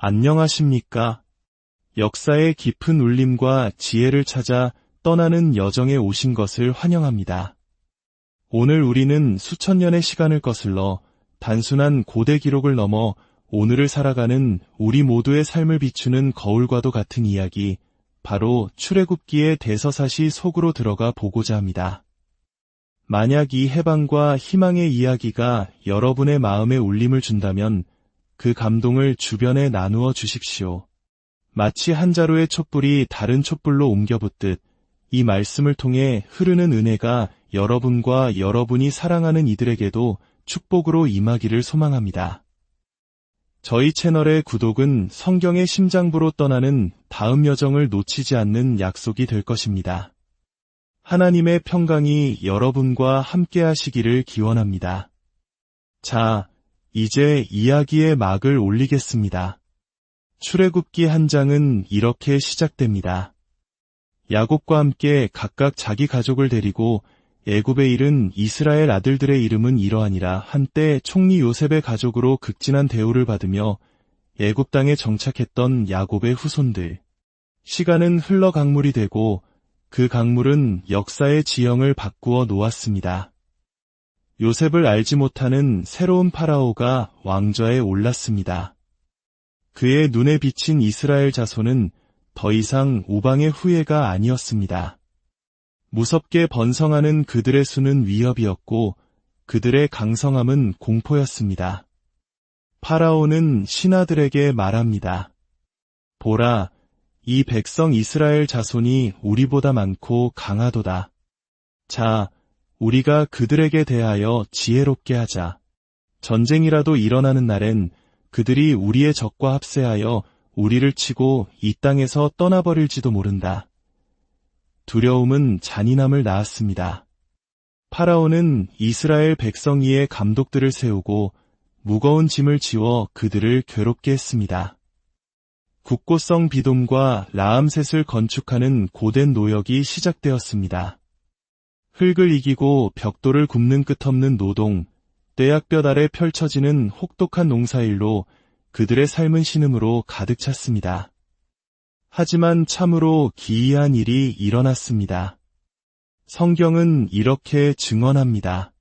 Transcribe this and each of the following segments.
안녕하십니까? 역사의 깊은 울림과 지혜를 찾아 떠나는 여정에 오신 것을 환영합니다. 오늘 우리는 수천 년의 시간을 거슬러 단순한 고대 기록을 넘어 오늘을 살아가는 우리 모두의 삶을 비추는 거울과도 같은 이야기, 바로 출애굽기의 대서사시 속으로 들어가 보고자 합니다. 만약 이 해방과 희망의 이야기가 여러분의 마음에 울림을 준다면 그 감동을 주변에 나누어 주십시오. 마치 한 자루의 촛불이 다른 촛불로 옮겨붙듯 이 말씀을 통해 흐르는 은혜가 여러분과 여러분이 사랑하는 이들에게도 축복으로 임하기를 소망합니다. 저희 채널의 구독은 성경의 심장부로 떠나는 다음 여정을 놓치지 않는 약속이 될 것입니다. 하나님의 평강이 여러분과 함께 하시기를 기원합니다. 자, 이제 이야기의 막을 올리겠습니다. 출애굽기 한 장은 이렇게 시작됩니다. 야곱과 함께 각각 자기 가족을 데리고 애굽에 이른 이스라엘 아들들의 이름은 이러하니라. 한때 총리 요셉의 가족으로 극진한 대우를 받으며 애굽 땅에 정착했던 야곱의 후손들. 시간은 흘러 강물이 되고 그 강물은 역사의 지형을 바꾸어 놓았습니다. 요셉을 알지 못하는 새로운 파라오가 왕좌에 올랐습니다. 그의 눈에 비친 이스라엘 자손은 더 이상 우방의 후예가 아니었습니다. 무섭게 번성하는 그들의 수는 위협이었고 그들의 강성함은 공포였습니다. 파라오는 신하들에게 말합니다. 보라, 이 백성 이스라엘 자손이 우리보다 많고 강하도다. 자, 우리가 그들에게 대하여 지혜롭게 하자. 전쟁이라도 일어나는 날엔 그들이 우리의 적과 합세하여 우리를 치고 이 땅에서 떠나버릴지도 모른다. 두려움은 잔인함을 낳았습니다. 파라오는 이스라엘 백성 위에 감독들을 세우고 무거운 짐을 지워 그들을 괴롭게 했습니다. 국고성 비돔과 라암셋을 건축하는 고된 노역이 시작되었습니다. 흙을 이기고 벽돌을 굽는 끝없는 노동, 떼약볕 아래 펼쳐지는 혹독한 농사일로 그들의 삶은 신음으로 가득 찼습니다. 하지만 참으로 기이한 일이 일어났습니다. 성경은 이렇게 증언합니다.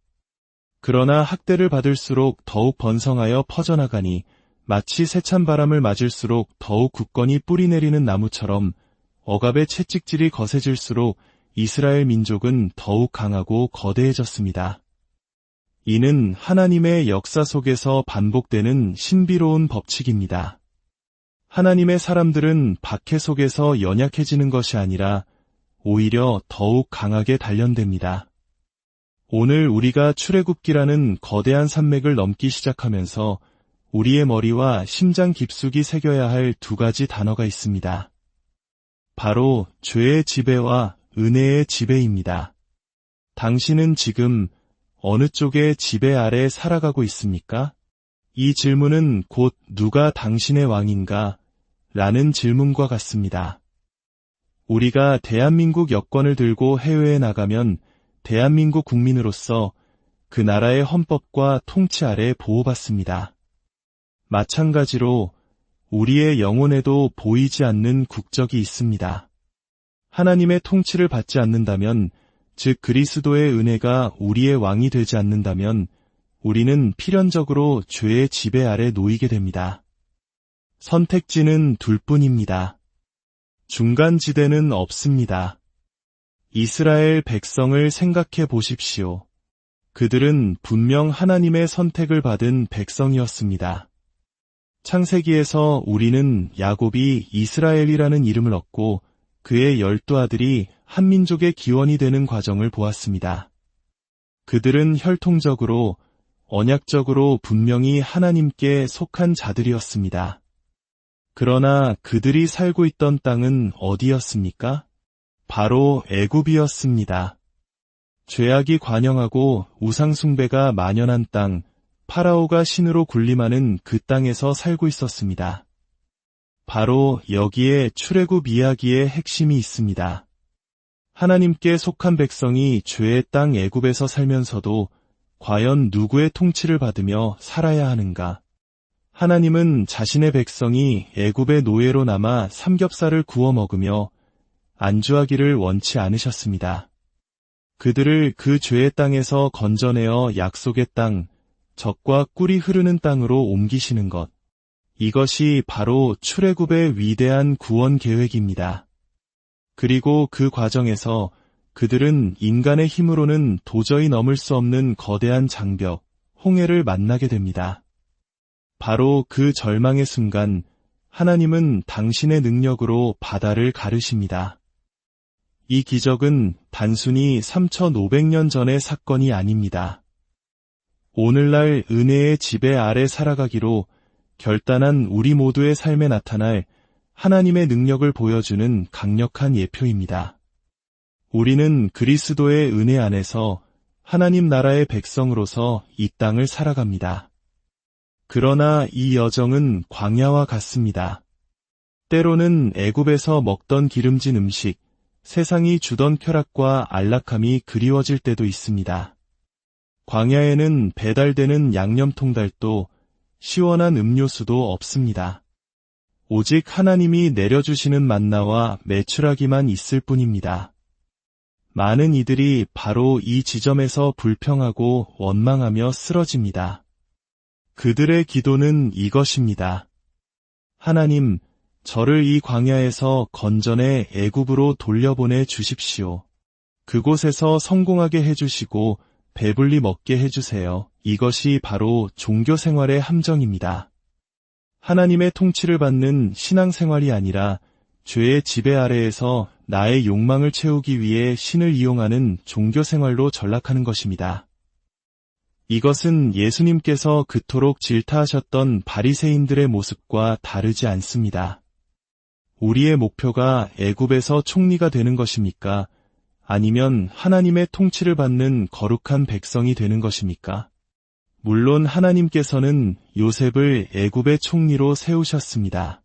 그러나 학대를 받을수록 더욱 번성하여 퍼져나가니 마치 세찬 바람을 맞을수록 더욱 굳건히 뿌리내리는 나무처럼 억압의 채찍질이 거세질수록 이스라엘 민족은 더욱 강하고 거대해졌습니다. 이는 하나님의 역사 속에서 반복되는 신비로운 법칙입니다. 하나님의 사람들은 박해 속에서 연약해지는 것이 아니라 오히려 더욱 강하게 단련됩니다. 오늘 우리가 출애굽기라는 거대한 산맥을 넘기 시작하면서 우리의 머리와 심장 깊숙이 새겨야 할 두 가지 단어가 있습니다. 바로 죄의 지배와 은혜의 지배입니다. 당신은 지금 어느 쪽의 지배 아래 살아가고 있습니까? 이 질문은 곧 누가 당신의 왕인가? 라는 질문과 같습니다. 우리가 대한민국 여권을 들고 해외에 나가면 대한민국 국민으로서 그 나라의 헌법과 통치 아래 보호받습니다. 마찬가지로 우리의 영혼에도 보이지 않는 국적이 있습니다. 하나님의 통치를 받지 않는다면, 즉 그리스도의 은혜가 우리의 왕이 되지 않는다면 우리는 필연적으로 죄의 지배 아래 놓이게 됩니다. 선택지는 둘뿐입니다. 중간지대는 없습니다. 이스라엘 백성을 생각해 보십시오. 그들은 분명 하나님의 선택을 받은 백성이었습니다. 창세기에서 우리는 야곱이 이스라엘이라는 이름을 얻고 그의 12 아들이 한 민족의 기원이 되는 과정을 보았습니다. 그들은 혈통적으로, 언약적으로 분명히 하나님께 속한 자들이었습니다. 그러나 그들이 살고 있던 땅은 어디였습니까? 바로 애굽이었습니다. 죄악이 관영하고 우상숭배가 만연한 땅, 파라오가 신으로 군림하는 그 땅에서 살고 있었습니다. 바로 여기에 출애굽 이야기의 핵심이 있습니다. 하나님께 속한 백성이 죄의 땅 애굽에서 살면서도 과연 누구의 통치를 받으며 살아야 하는가? 하나님은 자신의 백성이 애굽의 노예로 남아 삼겹살을 구워 먹으며 안주하기를 원치 않으셨습니다. 그들을 그 죄의 땅에서 건져내어 약속의 땅, 젖과 꿀이 흐르는 땅으로 옮기시는 것. 이것이 바로 출애굽의 위대한 구원 계획입니다. 그리고 그 과정에서 그들은 인간의 힘으로는 도저히 넘을 수 없는 거대한 장벽, 홍해를 만나게 됩니다. 바로 그 절망의 순간, 하나님은 당신의 능력으로 바다를 가르십니다. 이 기적은 단순히 3,500년 전의 사건이 아닙니다. 오늘날 은혜의 지배 아래 살아가기로 결단한 우리 모두의 삶에 나타날 하나님의 능력을 보여주는 강력한 예표입니다. 우리는 그리스도의 은혜 안에서 하나님 나라의 백성으로서 이 땅을 살아갑니다. 그러나 이 여정은 광야와 같습니다. 때로는 애굽에서 먹던 기름진 음식, 세상이 주던 쾌락과 안락함이 그리워질 때도 있습니다. 광야에는 배달되는 양념통달도 시원한 음료수도 없습니다. 오직 하나님이 내려주시는 만나와 메추라기만 있을 뿐입니다. 많은 이들이 바로 이 지점에서 불평하고 원망하며 쓰러집니다. 그들의 기도는 이것입니다. 하나님, 저를 이 광야에서 건져내 애굽으로 돌려보내 주십시오. 그곳에서 성공하게 해주시고 배불리 먹게 해주세요. 이것이 바로 종교 생활의 함정입니다. 하나님의 통치를 받는 신앙생활이 아니라 죄의 지배 아래에서 나의 욕망을 채우기 위해 신을 이용하는 종교 생활로 전락하는 것입니다. 이것은 예수님께서 그토록 질타하셨던 바리새인들의 모습과 다르지 않습니다. 우리의 목표가 애굽에서 총리가 되는 것입니까? 아니면 하나님의 통치를 받는 거룩한 백성이 되는 것입니까? 물론 하나님께서는 요셉을 애굽의 총리로 세우셨습니다.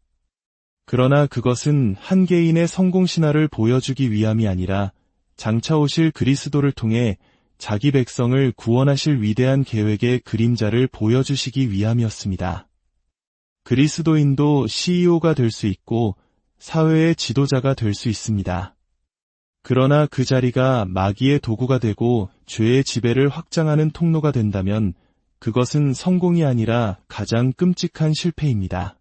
그러나 그것은 한 개인의 성공신화를 보여주기 위함이 아니라 장차 오실 그리스도를 통해 자기 백성을 구원하실 위대한 계획의 그림자를 보여주시기 위함이었습니다. 그리스도인도 CEO가 될 수 있고 사회의 지도자가 될 수 있습니다. 그러나 그 자리가 마귀의 도구가 되고 죄의 지배를 확장하는 통로가 된다면 그것은 성공이 아니라 가장 끔찍한 실패입니다.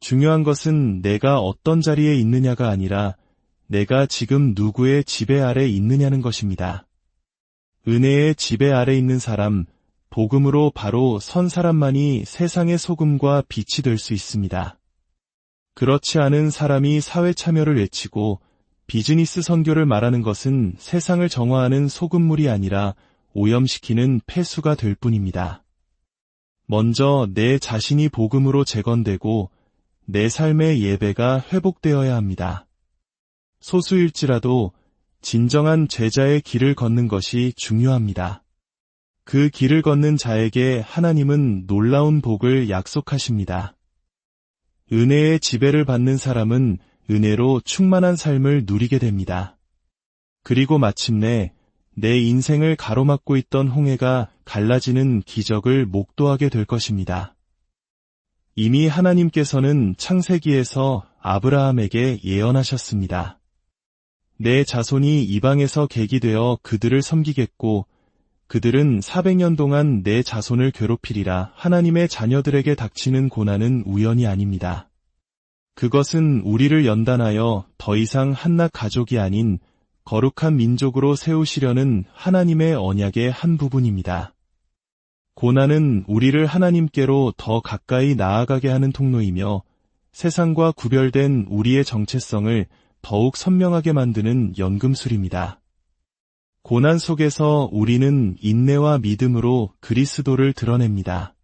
중요한 것은 내가 어떤 자리에 있느냐가 아니라 내가 지금 누구의 지배 아래 있느냐는 것입니다. 은혜의 지배 아래 있는 사람, 복음으로 바로 선 사람만이 세상의 소금과 빛이 될 수 있습니다. 그렇지 않은 사람이 사회 참여를 외치고 비즈니스 선교를 말하는 것은 세상을 정화하는 소금물이 아니라 오염시키는 폐수가 될 뿐입니다. 먼저 내 자신이 복음으로 재건되고 내 삶의 예배가 회복되어야 합니다. 소수일지라도 진정한 제자의 길을 걷는 것이 중요합니다. 그 길을 걷는 자에게 하나님은 놀라운 복을 약속하십니다. 은혜의 지배를 받는 사람은 은혜로 충만한 삶을 누리게 됩니다. 그리고 마침내 내 인생을 가로막고 있던 홍해가 갈라지는 기적을 목도하게 될 것입니다. 이미 하나님께서는 창세기에서 아브라함에게 예언하셨습니다. 내 자손이 이방에서 객이 되어 그들을 섬기겠고 그들은 400년 동안 내 자손을 괴롭히리라. 하나님의 자녀들에게 닥치는 고난은 우연이 아닙니다. 그것은 우리를 연단하여 더 이상 한낱 가족이 아닌 거룩한 민족으로 세우시려는 하나님의 언약의 한 부분입니다. 고난은 우리를 하나님께로 더 가까이 나아가게 하는 통로이며 세상과 구별된 우리의 정체성을 더욱 선명하게 만드는 연금술입니다. 고난 속에서 우리는 인내와 믿음으로 그리스도를 드러냅니다.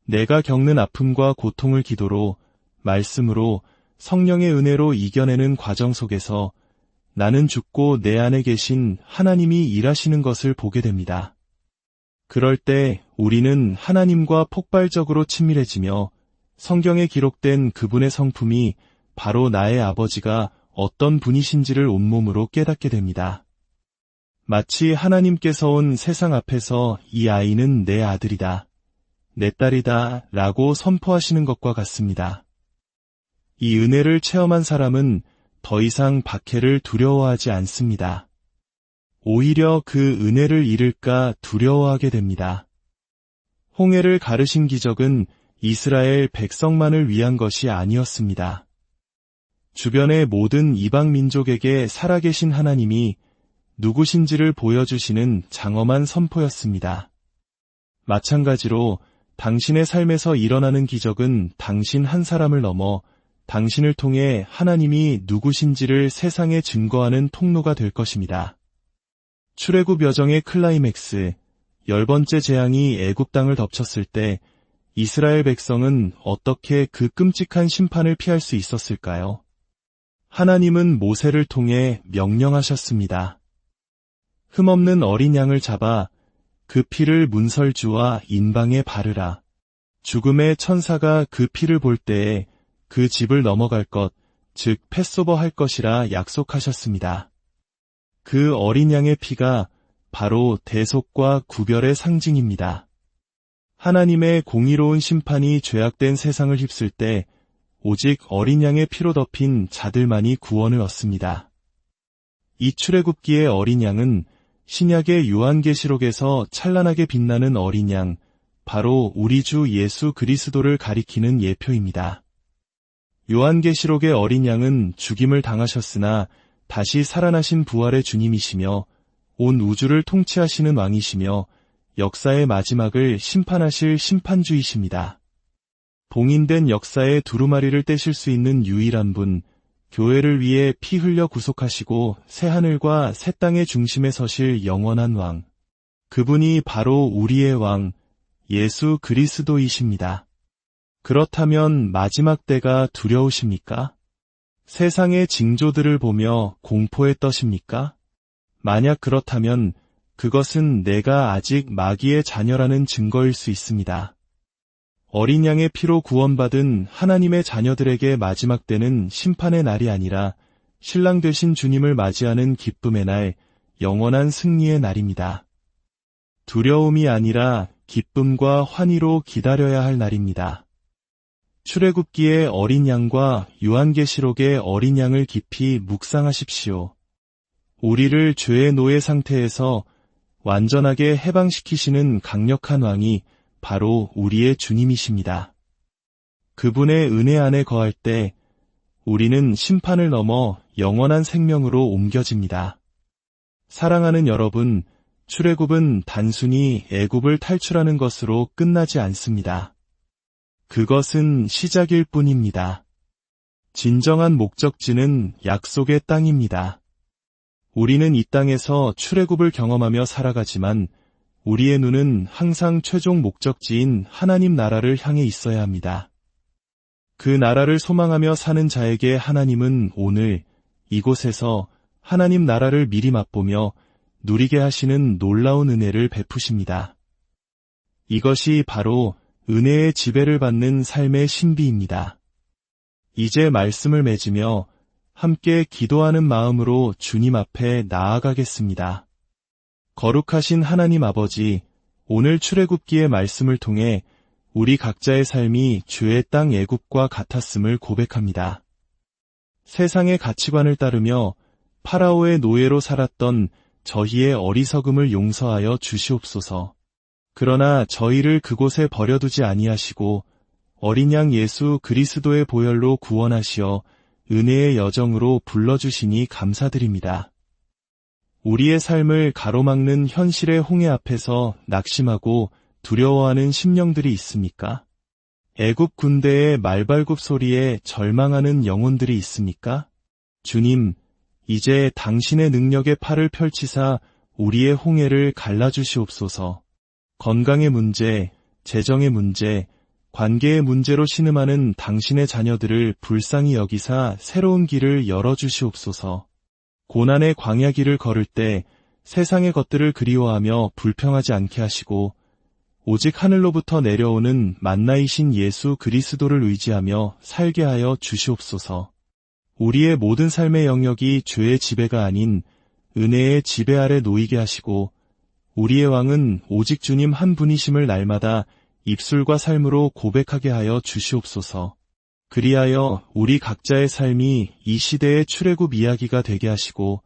내가 겪는 아픔과 고통을 기도로, 말씀으로, 성령의 은혜로 이겨내는 과정 속에서 나는 죽고 내 안에 계신 하나님이 일하시는 것을 보게 됩니다. 그럴 때 우리는 하나님과 폭발적으로 친밀해지며 성경에 기록된 그분의 성품이 바로 나의 아버지가 어떤 분이신지를 온몸으로 깨닫게 됩니다. 마치 하나님께서 온 세상 앞에서 이 아이는 내 아들이다. 내 딸이다 라고 선포하시는 것과 같습니다. 이 은혜를 체험한 사람은 더 이상 박해를 두려워하지 않습니다. 오히려 그 은혜를 잃을까 두려워하게 됩니다. 홍해를 가르신 기적은 이스라엘 백성만을 위한 것이 아니었습니다. 주변의 모든 이방 민족에게 살아계신 하나님이 누구신지를 보여주시는 장엄한 선포였습니다. 마찬가지로 당신의 삶에서 일어나는 기적은 당신 한 사람을 넘어 당신을 통해 하나님이 누구신지를 세상에 증거하는 통로가 될 것입니다. 출애굽 여정의 클라이맥스, 10번째 재앙이 애굽 땅을 덮쳤을 때 이스라엘 백성은 어떻게 그 끔찍한 심판을 피할 수 있었을까요? 하나님은 모세를 통해 명령하셨습니다. 흠없는 어린 양을 잡아 그 피를 문설주와 인방에 바르라. 죽음의 천사가 그 피를 볼 때에 그 집을 넘어갈 것, 즉 패소버 할 것이라 약속하셨습니다. 그 어린 양의 피가 바로 대속과 구별의 상징입니다. 하나님의 공의로운 심판이 죄악된 세상을 휩쓸 때 오직 어린 양의 피로 덮인 자들만이 구원을 얻습니다. 이 출애굽기의 어린 양은 신약의 요한계시록에서 찬란하게 빛나는 어린 양, 바로 우리 주 예수 그리스도를 가리키는 예표입니다. 요한계시록의 어린 양은 죽임을 당하셨으나 다시 살아나신 부활의 주님이시며 온 우주를 통치하시는 왕이시며 역사의 마지막을 심판하실 심판주이십니다. 봉인된 역사의 두루마리를 떼실 수 있는 유일한 분, 교회를 위해 피 흘려 구속하시고 새하늘과 새 땅의 중심에 서실 영원한 왕. 그분이 바로 우리의 왕, 예수 그리스도이십니다. 그렇다면 마지막 때가 두려우십니까? 세상의 징조들을 보며 공포에 떠십니까? 만약 그렇다면 그것은 내가 아직 마귀의 자녀라는 증거일 수 있습니다. 어린 양의 피로 구원받은 하나님의 자녀들에게 마지막 때는 심판의 날이 아니라 신랑 되신 주님을 맞이하는 기쁨의 날, 영원한 승리의 날입니다. 두려움이 아니라 기쁨과 환희로 기다려야 할 날입니다. 출애굽기의 어린 양과 요한계시록의 어린 양을 깊이 묵상하십시오. 우리를 죄의 노예 상태에서 완전하게 해방시키시는 강력한 왕이 바로 우리의 주님이십니다. 그분의 은혜 안에 거할 때 우리는 심판을 넘어 영원한 생명으로 옮겨집니다. 사랑하는 여러분, 출애굽은 단순히 애굽을 탈출하는 것으로 끝나지 않습니다. 그것은 시작일 뿐입니다. 진정한 목적지는 약속의 땅입니다. 우리는 이 땅에서 출애굽을 경험하며 살아가지만 우리의 눈은 항상 최종 목적지인 하나님 나라를 향해 있어야 합니다. 그 나라를 소망하며 사는 자에게 하나님은 오늘 이곳에서 하나님 나라를 미리 맛보며 누리게 하시는 놀라운 은혜를 베푸십니다. 이것이 바로 은혜의 지배를 받는 삶의 신비입니다. 이제 말씀을 맺으며 함께 기도하는 마음으로 주님 앞에 나아가겠습니다. 거룩하신 하나님 아버지, 오늘 출애굽기의 말씀을 통해 우리 각자의 삶이 죄의 땅 애굽과 같았음을 고백합니다. 세상의 가치관을 따르며 파라오의 노예로 살았던 저희의 어리석음을 용서하여 주시옵소서. 그러나 저희를 그곳에 버려두지 아니하시고 어린 양 예수 그리스도의 보혈로 구원하시어 은혜의 여정으로 불러주시니 감사드립니다. 우리의 삶을 가로막는 현실의 홍해 앞에서 낙심하고 두려워하는 심령들이 있습니까? 애굽 군대의 말발굽 소리에 절망하는 영혼들이 있습니까? 주님, 이제 당신의 능력의 팔을 펼치사 우리의 홍해를 갈라주시옵소서. 건강의 문제, 재정의 문제, 관계의 문제로 신음하는 당신의 자녀들을 불쌍히 여기사 새로운 길을 열어주시옵소서. 고난의 광야길을 걸을 때 세상의 것들을 그리워하며 불평하지 않게 하시고 오직 하늘로부터 내려오는 만나이신 예수 그리스도를 의지하며 살게 하여 주시옵소서. 우리의 모든 삶의 영역이 죄의 지배가 아닌 은혜의 지배 아래 놓이게 하시고 우리의 왕은 오직 주님 한 분이심을 날마다 입술과 삶으로 고백하게 하여 주시옵소서. 그리하여 우리 각자의 삶이 이 시대의 출애굽 이야기가 되게 하시고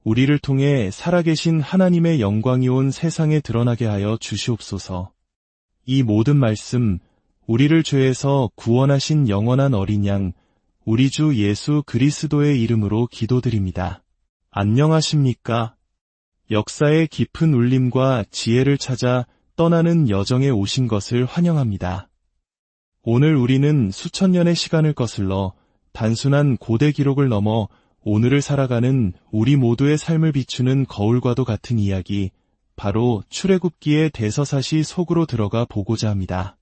우리를 통해 살아계신 하나님의 영광이 온 세상에 드러나게 하여 주시옵소서. 이 모든 말씀, 우리를 죄에서 구원하신 영원한 어린 양, 우리 주 예수 그리스도의 이름으로 기도드립니다. 안녕하십니까? 역사의 깊은 울림과 지혜를 찾아 떠나는 여정에 오신 것을 환영합니다. 오늘 우리는 수천 년의 시간을 거슬러 단순한 고대 기록을 넘어 오늘을 살아가는 우리 모두의 삶을 비추는 거울과도 같은 이야기, 바로 출애굽기의 대서사시 속으로 들어가 보고자 합니다.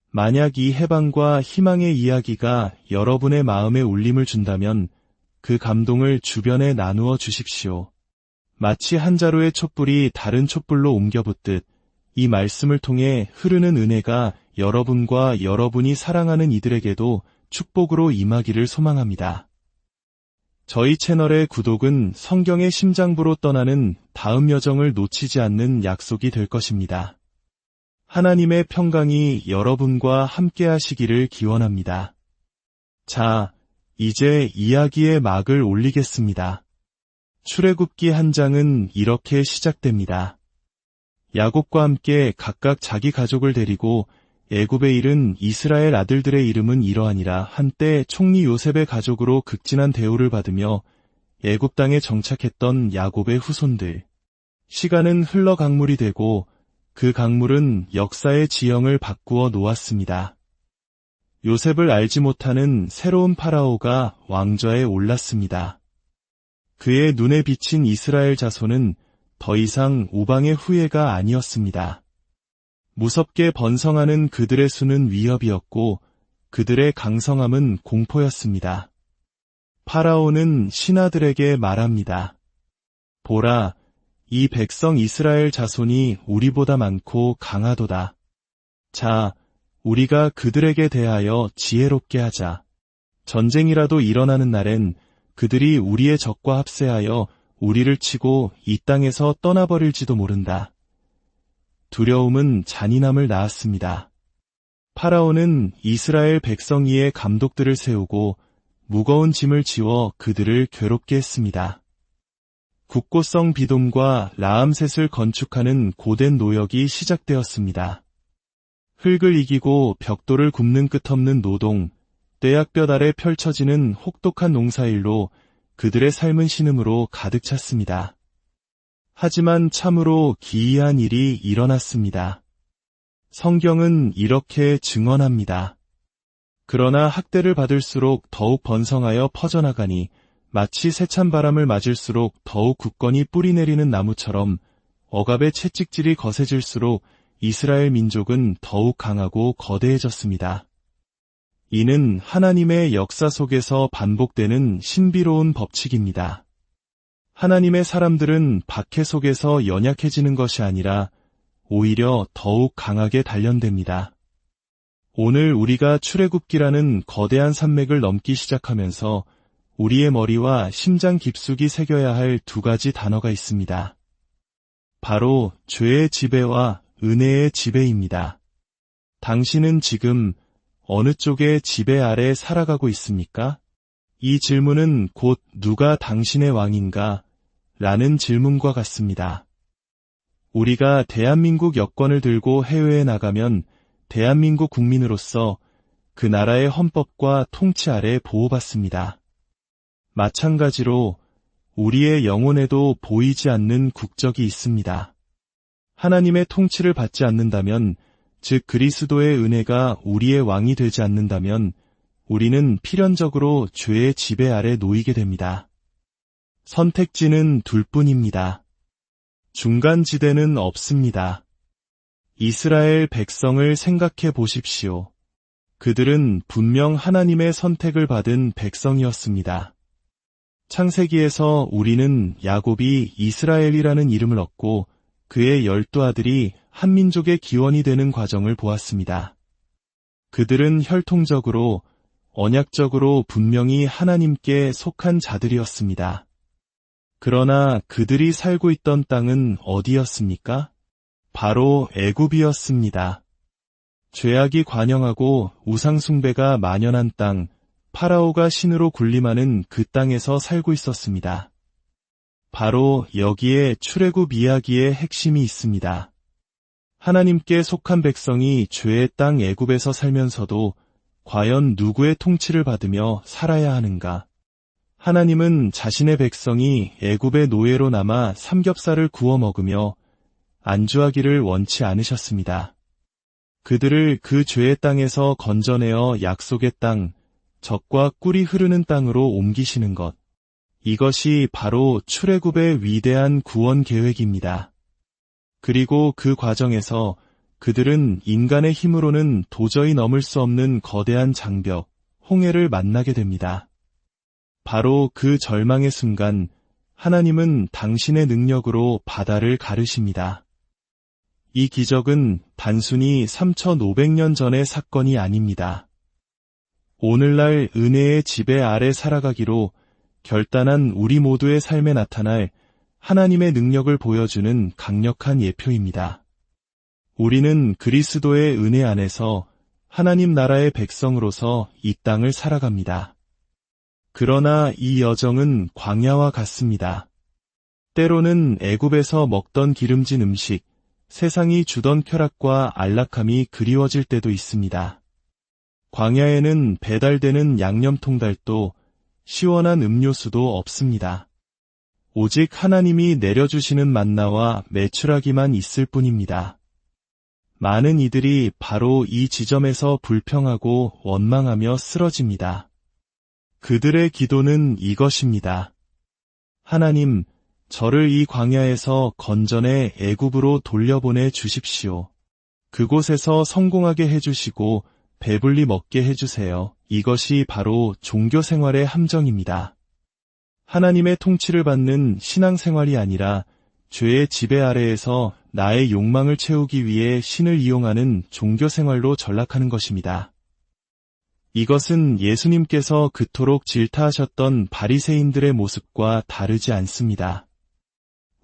만약 이 해방과 희망의 이야기가 여러분의 마음에 울림을 준다면 그 감동을 주변에 나누어 주십시오. 마치 한 자루의 촛불이 다른 촛불로 옮겨붙듯 이 말씀을 통해 흐르는 은혜가 여러분과 여러분이 사랑하는 이들에게도 축복으로 임하기를 소망합니다. 저희 채널의 구독은 성경의 심장부로 떠나는 다음 여정을 놓치지 않는 약속이 될 것입니다. 하나님의 평강이 여러분과 함께 하시기를 기원합니다. 자, 이제 이야기의 막을 올리겠습니다. 출애굽기 한 장은 이렇게 시작됩니다. 야곱과 함께 각각 자기 가족을 데리고 애굽에 이른 이스라엘 아들들의 이름은 이러하니라. 한때 총리 요셉의 가족으로 극진한 대우를 받으며 애굽 땅에 정착했던 야곱의 후손들. 시간은 흘러 강물이 되고 그 강물은 역사의 지형을 바꾸어 놓았습니다. 요셉을 알지 못하는 새로운 파라오가 왕좌에 올랐습니다. 그의 눈에 비친 이스라엘 자손은 더 이상 우방의 후예가 아니었습니다. 무섭게 번성하는 그들의 수는 위협이었고 그들의 강성함은 공포였습니다. 파라오는 신하들에게 말합니다. 보라, 이 백성 이스라엘 자손이 우리보다 많고 강하도다. 자, 우리가 그들에게 대하여 지혜롭게 하자. 전쟁이라도 일어나는 날엔 그들이 우리의 적과 합세하여 우리를 치고 이 땅에서 떠나버릴지도 모른다. 두려움은 잔인함을 낳았습니다. 파라오는 이스라엘 백성 위에 감독들을 세우고 무거운 짐을 지워 그들을 괴롭게 했습니다. 국고성 비돔과 라암셋을 건축하는 고된 노역이 시작되었습니다. 흙을 이기고 벽돌을 굽는 끝없는 노동, 떼약볕 아래 펼쳐지는 혹독한 농사일로 그들의 삶은 신음으로 가득 찼습니다. 하지만 참으로 기이한 일이 일어났습니다. 성경은 이렇게 증언합니다. 그러나 학대를 받을수록 더욱 번성하여 퍼져나가니 마치 세찬 바람을 맞을수록 더욱 굳건히 뿌리내리는 나무처럼 억압의 채찍질이 거세질수록 이스라엘 민족은 더욱 강하고 거대해졌습니다. 이는 하나님의 역사 속에서 반복되는 신비로운 법칙입니다. 하나님의 사람들은 박해 속에서 연약해지는 것이 아니라 오히려 더욱 강하게 단련됩니다. 오늘 우리가 출애굽기라는 거대한 산맥을 넘기 시작하면서 우리의 머리와 심장 깊숙이 새겨야 할 두 가지 단어가 있습니다. 바로 죄의 지배와 은혜의 지배입니다. 당신은 지금 어느 쪽의 지배 아래 살아가고 있습니까? 이 질문은 곧 누가 당신의 왕인가? 라는 질문과 같습니다. 우리가 대한민국 여권을 들고 해외에 나가면 대한민국 국민으로서 그 나라의 헌법과 통치 아래 보호받습니다. 마찬가지로 우리의 영혼에도 보이지 않는 국적이 있습니다. 하나님의 통치를 받지 않는다면, 즉 그리스도의 은혜가 우리의 왕이 되지 않는다면 우리는 필연적으로 죄의 지배 아래 놓이게 됩니다. 선택지는 둘뿐입니다. 중간지대는 없습니다. 이스라엘 백성을 생각해 보십시오. 그들은 분명 하나님의 선택을 받은 백성이었습니다. 창세기에서 우리는 야곱이 이스라엘이라는 이름을 얻고 그의 12아들이 한 민족의 기원이 되는 과정을 보았습니다. 그들은 혈통적으로, 언약적으로 분명히 하나님께 속한 자들이었습니다. 그러나 그들이 살고 있던 땅은 어디였습니까? 바로 애굽이었습니다. 죄악이 관영하고 우상숭배가 만연한 땅, 파라오가 신으로 군림하는 그 땅에서 살고 있었습니다. 바로 여기에 출애굽 이야기의 핵심이 있습니다. 하나님께 속한 백성이 죄의 땅 애굽에서 살면서도 과연 누구의 통치를 받으며 살아야 하는가? 하나님은 자신의 백성이 애굽의 노예로 남아 삼겹살을 구워 먹으며 안주하기를 원치 않으셨습니다. 그들을 그 죄의 땅에서 건져내어 약속의 땅, 젖과 꿀이 흐르는 땅으로 옮기시는 것. 이것이 바로 출애굽의 위대한 구원 계획입니다. 그리고 그 과정에서 그들은 인간의 힘으로는 도저히 넘을 수 없는 거대한 장벽, 홍해를 만나게 됩니다. 바로 그 절망의 순간 하나님은 당신의 능력으로 바다를 가르십니다. 이 기적은 단순히 3,500년 전의 사건이 아닙니다. 오늘날 은혜의 지배 아래 살아가기로 결단한 우리 모두의 삶에 나타날 하나님의 능력을 보여주는 강력한 예표입니다. 우리는 그리스도의 은혜 안에서 하나님 나라의 백성으로서 이 땅을 살아갑니다. 그러나 이 여정은 광야와 같습니다. 때로는 애굽에서 먹던 기름진 음식, 세상이 주던 쾌락과 안락함이 그리워질 때도 있습니다. 광야에는 배달되는 양념통달도 시원한 음료수도 없습니다. 오직 하나님이 내려주시는 만나와 메추라기만 있을 뿐입니다. 많은 이들이 바로 이 지점에서 불평하고 원망하며 쓰러집니다. 그들의 기도는 이것입니다. 하나님, 저를 이 광야에서 건져내 애굽으로 돌려보내 주십시오. 그곳에서 성공하게 해주시고 배불리 먹게 해주세요. 이것이 바로 종교 생활의 함정입니다. 하나님의 통치를 받는 신앙생활이 아니라 죄의 지배 아래에서 나의 욕망을 채우기 위해 신을 이용하는 종교 생활로 전락하는 것입니다. 이것은 예수님께서 그토록 질타하셨던 바리새인들의 모습과 다르지 않습니다.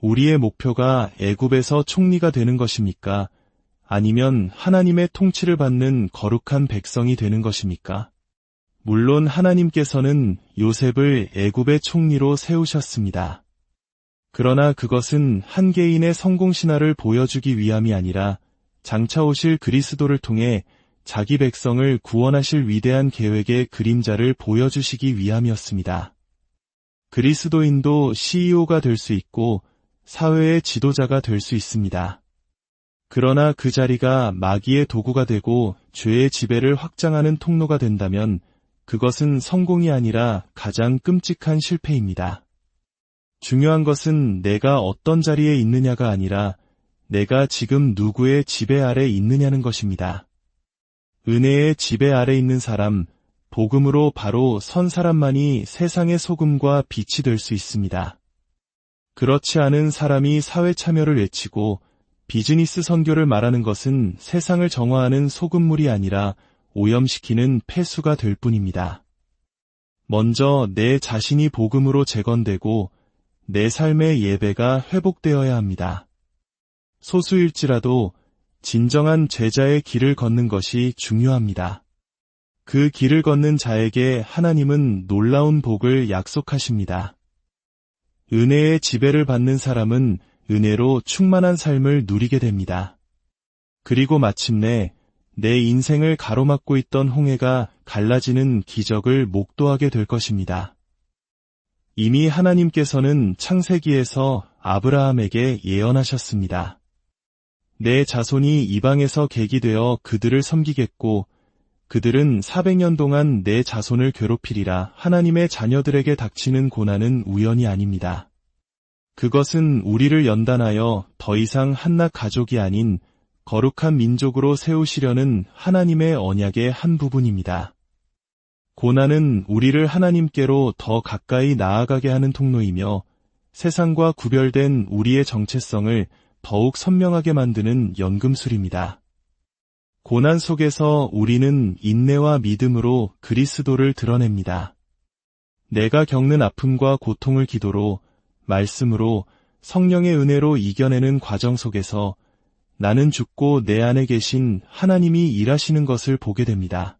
우리의 목표가 애굽에서 총리가 되는 것입니까? 아니면 하나님의 통치를 받는 거룩한 백성이 되는 것입니까? 물론 하나님께서는 요셉을 애굽의 총리로 세우셨습니다. 그러나 그것은 한 개인의 성공신화를 보여주기 위함이 아니라 장차 오실 그리스도를 통해 자기 백성을 구원하실 위대한 계획의 그림자를 보여주시기 위함이었습니다. 그리스도인도 CEO가 될 수 있고 사회의 지도자가 될 수 있습니다. 그러나 그 자리가 마귀의 도구가 되고 죄의 지배를 확장하는 통로가 된다면 그것은 성공이 아니라 가장 끔찍한 실패입니다. 중요한 것은 내가 어떤 자리에 있느냐가 아니라 내가 지금 누구의 지배 아래 있느냐는 것입니다. 은혜의 지배 아래 있는 사람, 복음으로 바로 선 사람만이 세상의 소금과 빛이 될 수 있습니다. 그렇지 않은 사람이 사회 참여를 외치고 비즈니스 선교를 말하는 것은 세상을 정화하는 소금물이 아니라 오염시키는 폐수가 될 뿐입니다. 먼저 내 자신이 복음으로 재건되고 내 삶의 예배가 회복되어야 합니다. 소수일지라도 진정한 제자의 길을 걷는 것이 중요합니다. 그 길을 걷는 자에게 하나님은 놀라운 복을 약속하십니다. 은혜의 지배를 받는 사람은 은혜로 충만한 삶을 누리게 됩니다. 그리고 마침내 내 인생을 가로막고 있던 홍해가 갈라지는 기적을 목도하게 될 것입니다. 이미 하나님께서는 창세기에서 아브라함에게 예언하셨습니다. 내 자손이 이방에서 객이 되어 그들을 섬기겠고 그들은 400년 동안 내 자손을 괴롭히리라. 하나님의 자녀들에게 닥치는 고난은 우연이 아닙니다. 그것은 우리를 연단하여 더 이상 한낱 가족이 아닌 거룩한 민족으로 세우시려는 하나님의 언약의 한 부분입니다. 고난은 우리를 하나님께로 더 가까이 나아가게 하는 통로이며 세상과 구별된 우리의 정체성을 더욱 선명하게 만드는 연금술입니다. 고난 속에서 우리는 인내와 믿음으로 그리스도를 드러냅니다. 내가 겪는 아픔과 고통을 기도로, 말씀으로, 성령의 은혜로 이겨내는 과정 속에서 나는 죽고 내 안에 계신 하나님이 일하시는 것을 보게 됩니다.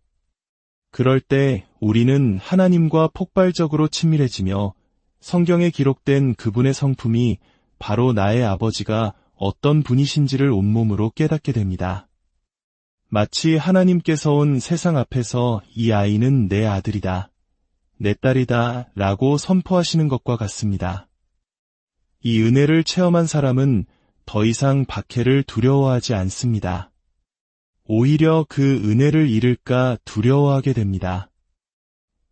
그럴 때 우리는 하나님과 폭발적으로 친밀해지며 성경에 기록된 그분의 성품이 바로 나의 아버지가 어떤 분이신지를 온몸으로 깨닫게 됩니다. 마치 하나님께서 온 세상 앞에서 이 아이는 내 아들이다, 내 딸이다 라고 선포하시는 것과 같습니다. 이 은혜를 체험한 사람은 더 이상 박해를 두려워하지 않습니다. 오히려 그 은혜를 잃을까 두려워하게 됩니다.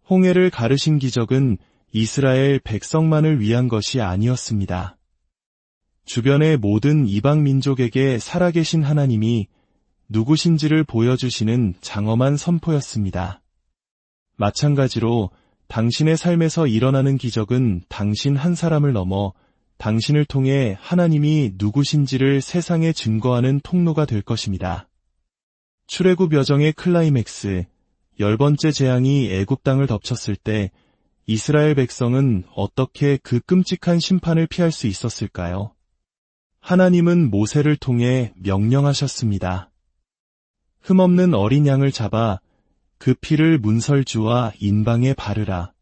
홍해를 가르신 기적은 이스라엘 백성만을 위한 것이 아니었습니다. 주변의 모든 이방 민족에게 살아계신 하나님이 누구신지를 보여주시는 장엄한 선포였습니다. 마찬가지로 당신의 삶에서 일어나는 기적은 당신 한 사람을 넘어 당신을 통해 하나님이 누구신지를 세상에 증거하는 통로가 될 것입니다. 출애굽 여정의 클라이맥스, 10번째 재앙이 애굽 땅을 덮쳤을 때 이스라엘 백성은 어떻게 그 끔찍한 심판을 피할 수 있었을까요? 하나님은 모세를 통해 명령하셨습니다. 흠없는 어린 양을 잡아 그 피를 문설주와 인방에 바르라.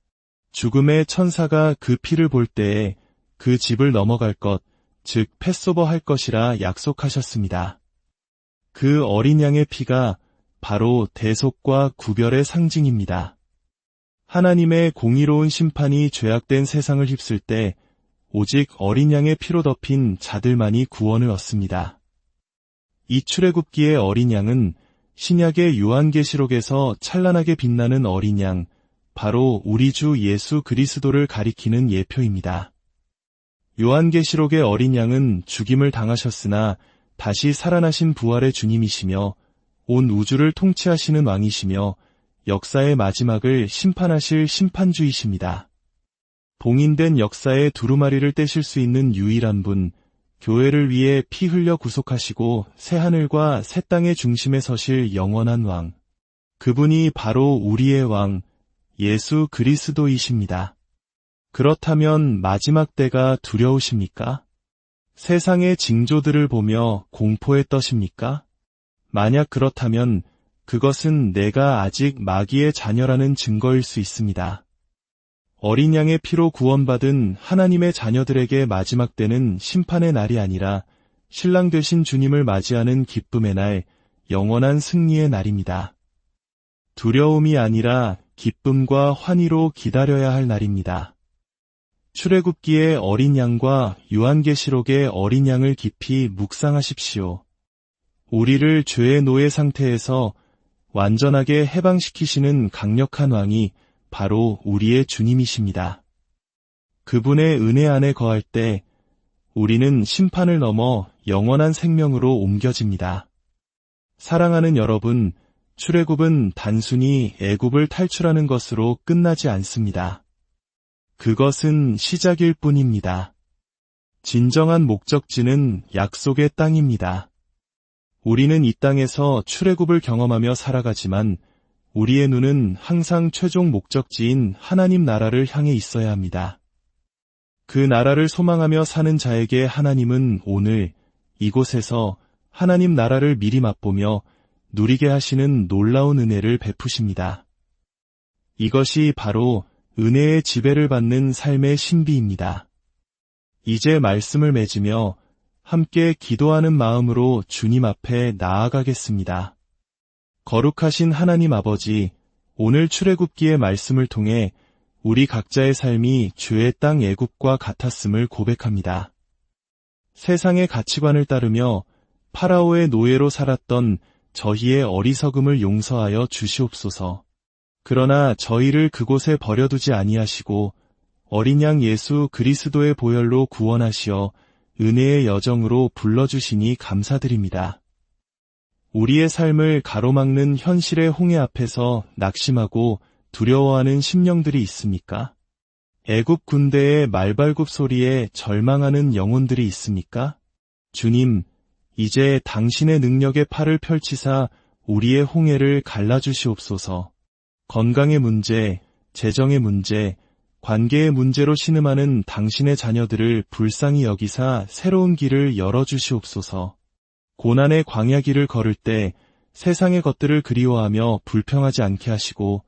죽음의 천사가 그 피를 볼 때에 그 집을 넘어갈 것, 즉 패소버 할 것이라 약속하셨습니다. 그 어린 양의 피가 바로 대속과 구별의 상징입니다. 하나님의 공의로운 심판이 죄악된 세상을 휩쓸 때 오직 어린 양의 피로 덮인 자들만이 구원을 얻습니다. 이 출애굽기의 어린 양은 신약의 요한계시록에서 찬란하게 빛나는 어린 양, 바로 우리 주 예수 그리스도를 가리키는 예표입니다. 요한계시록의 어린 양은 죽임을 당하셨으나 다시 살아나신 부활의 주님이시며 온 우주를 통치하시는 왕이시며 역사의 마지막을 심판하실 심판주이십니다. 봉인된 역사의 두루마리를 떼실 수 있는 유일한 분, 교회를 위해 피 흘려 구속하시고 새하늘과 새 땅의 중심에 서실 영원한 왕. 그분이 바로 우리의 왕, 예수 그리스도이십니다. 그렇다면 마지막 때가 두려우십니까? 세상의 징조들을 보며 공포에 떠십니까? 만약 그렇다면 그것은 내가 아직 마귀의 자녀라는 증거일 수 있습니다. 어린 양의 피로 구원받은 하나님의 자녀들에게 마지막 때는 심판의 날이 아니라 신랑 되신 주님을 맞이하는 기쁨의 날, 영원한 승리의 날입니다. 두려움이 아니라 기쁨과 환희로 기다려야 할 날입니다. 출애굽기의 어린 양과 요한계시록의 어린 양을 깊이 묵상하십시오. 우리를 죄의 노예 상태에서 완전하게 해방시키시는 강력한 왕이 바로 우리의 주님이십니다. 그분의 은혜 안에 거할 때 우리는 심판을 넘어 영원한 생명으로 옮겨집니다. 사랑하는 여러분, 출애굽은 단순히 애굽을 탈출하는 것으로 끝나지 않습니다. 그것은 시작일 뿐입니다. 진정한 목적지는 약속의 땅입니다. 우리는 이 땅에서 출애굽을 경험하며 살아가지만 우리의 눈은 항상 최종 목적지인 하나님 나라를 향해 있어야 합니다. 그 나라를 소망하며 사는 자에게 하나님은 오늘 이곳에서 하나님 나라를 미리 맛보며 누리게 하시는 놀라운 은혜를 베푸십니다. 이것이 바로 은혜의 지배를 받는 삶의 신비입니다. 이제 말씀을 맺으며 함께 기도하는 마음으로 주님 앞에 나아가겠습니다. 거룩하신 하나님 아버지, 오늘 출애굽기의 말씀을 통해 우리 각자의 삶이 죄의 땅 애굽과 같았음을 고백합니다. 세상의 가치관을 따르며 파라오의 노예로 살았던 저희의 어리석음을 용서하여 주시옵소서. 그러나 저희를 그곳에 버려두지 아니하시고 어린 양 예수 그리스도의 보혈로 구원하시어 은혜의 여정으로 불러주시니 감사드립니다. 우리의 삶을 가로막는 현실의 홍해 앞에서 낙심하고 두려워하는 심령들이 있습니까? 애굽 군대의 말발굽 소리에 절망하는 영혼들이 있습니까? 주님, 이제 당신의 능력의 팔을 펼치사 우리의 홍해를 갈라주시옵소서. 건강의 문제, 재정의 문제, 관계의 문제로 신음하는 당신의 자녀들을 불쌍히 여기사 새로운 길을 열어주시옵소서. 고난의 광야 길을 걸을 때 세상의 것들을 그리워하며 불평하지 않게 하시고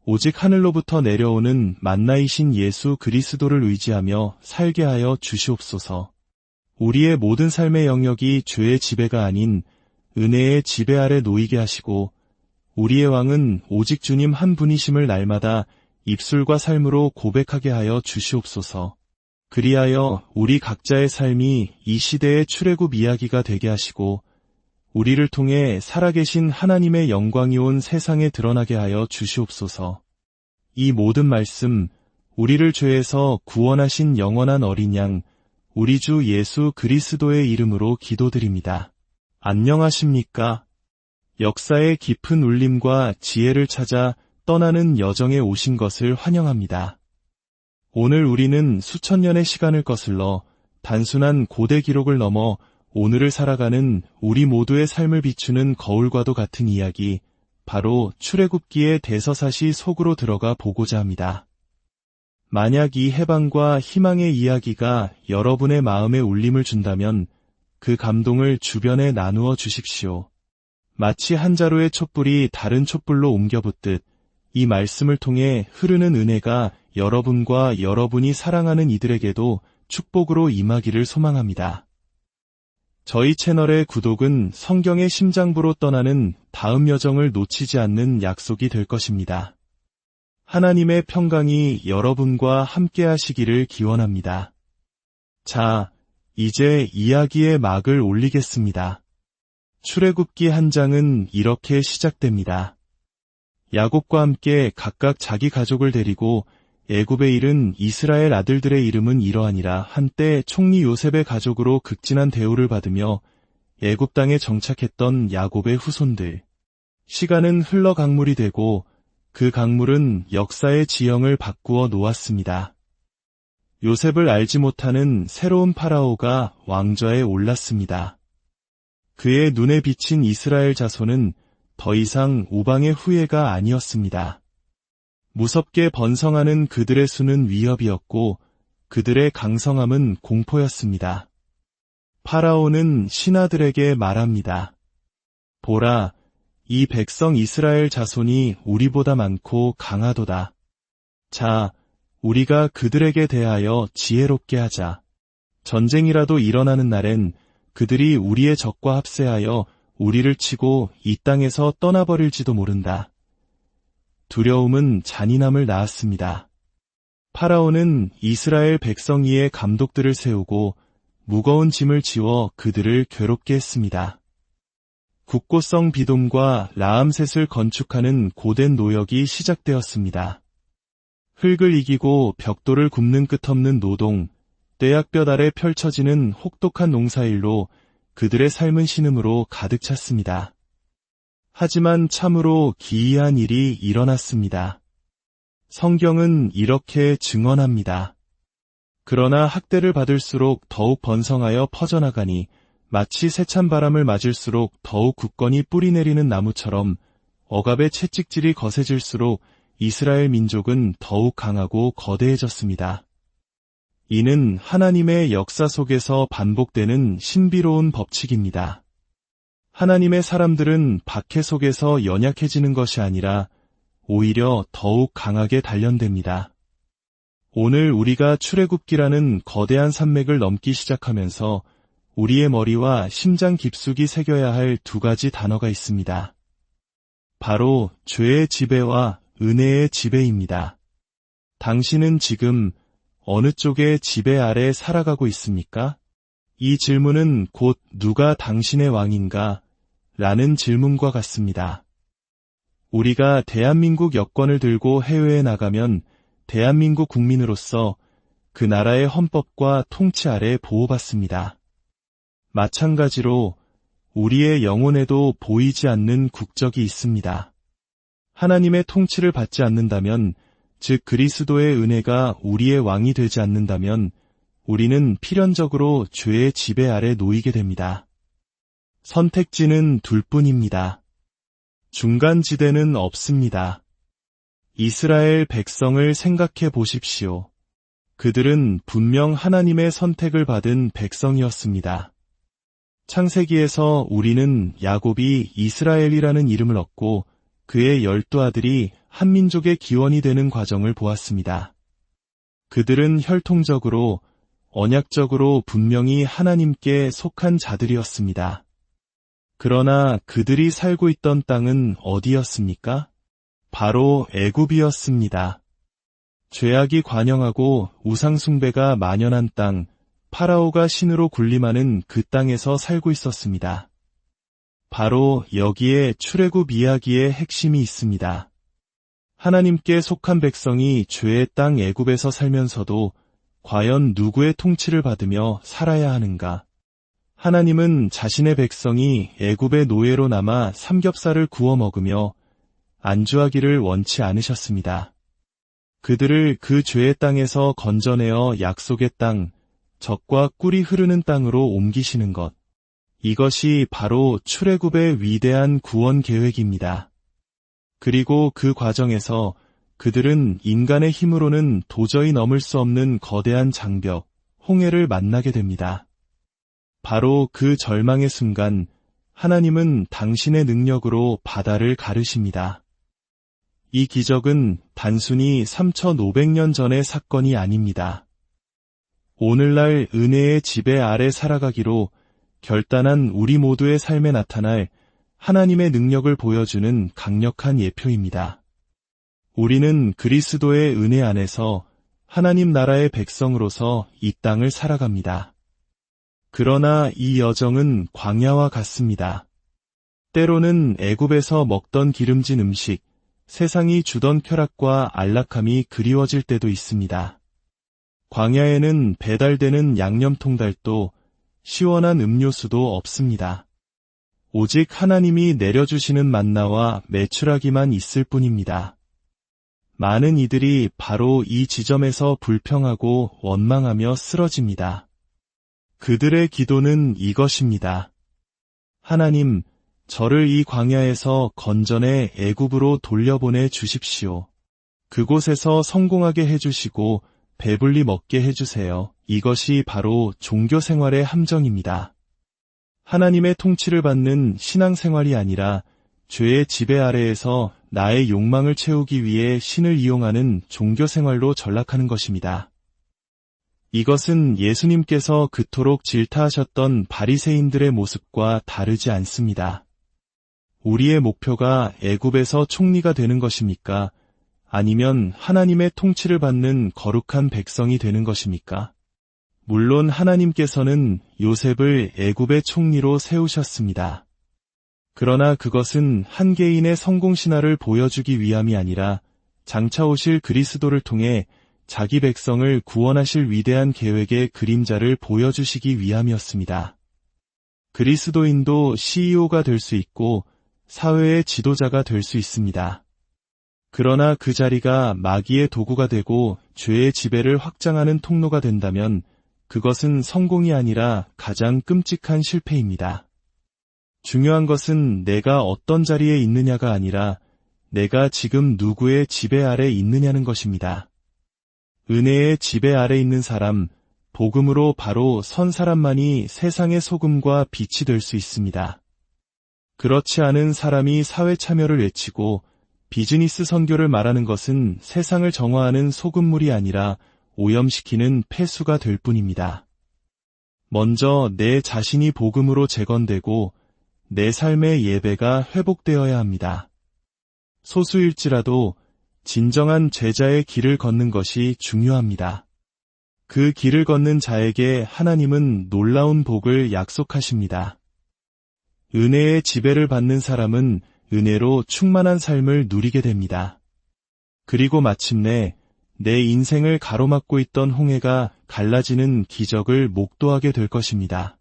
오직 하늘로부터 내려오는 만나이신 예수 그리스도를 의지하며 살게 하여 주시옵소서. 우리의 모든 삶의 영역이 죄의 지배가 아닌 은혜의 지배 아래 놓이게 하시고 우리의 왕은 오직 주님 한 분이심을 날마다 입술과 삶으로 고백하게 하여 주시옵소서. 그리하여 우리 각자의 삶이 이 시대의 출애굽 이야기가 되게 하시고 우리를 통해 살아계신 하나님의 영광이 온 세상에 드러나게 하여 주시옵소서. 이 모든 말씀, 우리를 죄에서 구원하신 영원한 어린 양, 우리 주 예수 그리스도의 이름으로 기도드립니다. 안녕하십니까? 역사의 깊은 울림과 지혜를 찾아 떠나는 여정에 오신 것을 환영합니다. 오늘 우리는 수천 년의 시간을 거슬러 단순한 고대 기록을 넘어 오늘을 살아가는 우리 모두의 삶을 비추는 거울과도 같은 이야기, 바로 출애굽기의 대서사시 속으로 들어가 보고자 합니다. 만약 이 해방과 희망의 이야기가 여러분의 마음에 울림을 준다면 그 감동을 주변에 나누어 주십시오. 마치 한 자루의 촛불이 다른 촛불로 옮겨 붙듯 이 말씀을 통해 흐르는 은혜가 여러분과 여러분이 사랑하는 이들에게도 축복으로 임하기를 소망합니다. 저희 채널의 구독은 성경의 심장부로 떠나는 다음 여정을 놓치지 않는 약속이 될 것입니다. 하나님의 평강이 여러분과 함께 하시기를 기원합니다. 자, 이제 이야기의 막을 올리겠습니다. 출애굽기 한 장은 이렇게 시작됩니다. 야곱과 함께 각각 자기 가족을 데리고 애굽에 이른 이스라엘 아들들의 이름은 이러하니라. 한때 총리 요셉의 가족으로 극진한 대우를 받으며 애굽 땅에 정착했던 야곱의 후손들. 시간은 흘러 강물이 되고 그 강물은 역사의 지형을 바꾸어 놓았습니다. 요셉을 알지 못하는 새로운 파라오가 왕좌에 올랐습니다. 그의 눈에 비친 이스라엘 자손은 더 이상 우방의 후예가 아니었습니다. 무섭게 번성하는 그들의 수는 위협이었고 그들의 강성함은 공포였습니다. 파라오는 신하들에게 말합니다. 보라, 이 백성 이스라엘 자손이 우리보다 많고 강하도다. 자, 우리가 그들에게 대하여 지혜롭게 하자. 전쟁이라도 일어나는 날엔 그들이 우리의 적과 합세하여 우리를 치고 이 땅에서 떠나버릴지도 모른다. 두려움은 잔인함을 낳았습니다. 파라오는 이스라엘 백성 위에 감독들을 세우고 무거운 짐을 지워 그들을 괴롭게 했습니다. 국고성 비돔과 라암셋을 건축하는 고된 노역이 시작되었습니다. 흙을 이기고 벽돌을 굽는 끝없는 노동, 떼약볕 아래 펼쳐지는 혹독한 농사일로 그들의 삶은 신음으로 가득 찼습니다. 하지만 참으로 기이한 일이 일어났습니다. 성경은 이렇게 증언합니다. 그러나 학대를 받을수록 더욱 번성하여 퍼져나가니 마치 세찬 바람을 맞을수록 더욱 굳건히 뿌리내리는 나무처럼 억압의 채찍질이 거세질수록 이스라엘 민족은 더욱 강하고 거대해졌습니다. 이는 하나님의 역사 속에서 반복되는 신비로운 법칙입니다. 하나님의 사람들은 박해 속에서 연약해지는 것이 아니라 오히려 더욱 강하게 단련됩니다. 오늘 우리가 출애굽기라는 거대한 산맥을 넘기 시작하면서 우리의 머리와 심장 깊숙이 새겨야 할 두 가지 단어가 있습니다. 바로 죄의 지배와 은혜의 지배입니다. 당신은 지금 어느 쪽의 지배 아래 살아가고 있습니까? 이 질문은 곧 누가 당신의 왕인가? 라는 질문과 같습니다. 우리가 대한민국 여권을 들고 해외에 나가면 대한민국 국민으로서 그 나라의 헌법과 통치 아래 보호받습니다. 마찬가지로 우리의 영혼에도 보이지 않는 국적이 있습니다. 하나님의 통치를 받지 않는다면, 즉 그리스도의 은혜가 우리의 왕이 되지 않는다면 우리는 필연적으로 죄의 지배 아래 놓이게 됩니다. 선택지는 둘뿐입니다. 중간지대는 없습니다. 이스라엘 백성을 생각해 보십시오. 그들은 분명 하나님의 선택을 받은 백성이었습니다. 창세기에서 우리는 야곱이 이스라엘이라는 이름을 얻고 그의 12아들이 한 민족의 기원이 되는 과정을 보았습니다. 그들은 혈통적으로, 언약적으로 분명히 하나님께 속한 자들이었습니다. 그러나 그들이 살고 있던 땅은 어디였습니까? 바로 애굽이었습니다. 죄악이 관영하고 우상숭배가 만연한 땅, 파라오가 신으로 군림하는 그 땅에서 살고 있었습니다. 바로 여기에 출애굽 이야기의 핵심이 있습니다. 하나님께 속한 백성이 죄의 땅 애굽에서 살면서도 과연 누구의 통치를 받으며 살아야 하는가? 하나님은 자신의 백성이 애굽의 노예로 남아 삼겹살을 구워 먹으며 안주하기를 원치 않으셨습니다. 그들을 그 죄의 땅에서 건져내어 약속의 땅, 젖과 꿀이 흐르는 땅으로 옮기시는 것. 이것이 바로 출애굽의 위대한 구원 계획입니다. 그리고 그 과정에서 그들은 인간의 힘으로는 도저히 넘을 수 없는 거대한 장벽, 홍해를 만나게 됩니다. 바로 그 절망의 순간 하나님은 당신의 능력으로 바다를 가르십니다. 이 기적은 단순히 3,500년 전의 사건이 아닙니다. 오늘날 은혜의 지배 아래 살아가기로 결단한 우리 모두의 삶에 나타날 하나님의 능력을 보여주는 강력한 예표입니다. 우리는 그리스도의 은혜 안에서 하나님 나라의 백성으로서 이 땅을 살아갑니다. 그러나 이 여정은 광야와 같습니다. 때로는 애굽에서 먹던 기름진 음식, 세상이 주던 쾌락과 안락함이 그리워질 때도 있습니다. 광야에는 배달되는 양념통달도 시원한 음료수도 없습니다. 오직 하나님이 내려주시는 만나와 메추라기만 있을 뿐입니다. 많은 이들이 바로 이 지점에서 불평하고 원망하며 쓰러집니다. 그들의 기도는 이것입니다. 하나님, 저를 이 광야에서 건져내 애굽으로 돌려보내 주십시오. 그곳에서 성공하게 해주시고 배불리 먹게 해주세요. 이것이 바로 종교 생활의 함정입니다. 하나님의 통치를 받는 신앙생활이 아니라 죄의 지배 아래에서 나의 욕망을 채우기 위해 신을 이용하는 종교 생활로 전락하는 것입니다. 이것은 예수님께서 그토록 질타하셨던 바리새인들의 모습과 다르지 않습니다. 우리의 목표가 애굽에서 총리가 되는 것입니까? 아니면 하나님의 통치를 받는 거룩한 백성이 되는 것입니까? 물론 하나님께서는 요셉을 애굽의 총리로 세우셨습니다. 그러나 그것은 한 개인의 성공신화를 보여주기 위함이 아니라 장차 오실 그리스도를 통해 자기 백성을 구원하실 위대한 계획의 그림자를 보여주시기 위함이었습니다. 그리스도인도 CEO가 될 수 있고 사회의 지도자가 될 수 있습니다. 그러나 그 자리가 마귀의 도구가 되고 죄의 지배를 확장하는 통로가 된다면 그것은 성공이 아니라 가장 끔찍한 실패입니다. 중요한 것은 내가 어떤 자리에 있느냐가 아니라 내가 지금 누구의 지배 아래 있느냐는 것입니다. 은혜의 지배 아래 있는 사람, 복음으로 바로 선 사람만이 세상의 소금과 빛이 될 수 있습니다. 그렇지 않은 사람이 사회 참여를 외치고 비즈니스 선교를 말하는 것은 세상을 정화하는 소금물이 아니라 오염시키는 폐수가 될 뿐입니다. 먼저 내 자신이 복음으로 재건되고 내 삶의 예배가 회복되어야 합니다. 소수일지라도 진정한 제자의 길을 걷는 것이 중요합니다. 그 길을 걷는 자에게 하나님은 놀라운 복을 약속하십니다. 은혜의 지배를 받는 사람은 은혜로 충만한 삶을 누리게 됩니다. 그리고 마침내 내 인생을 가로막고 있던 홍해가 갈라지는 기적을 목도하게 될 것입니다.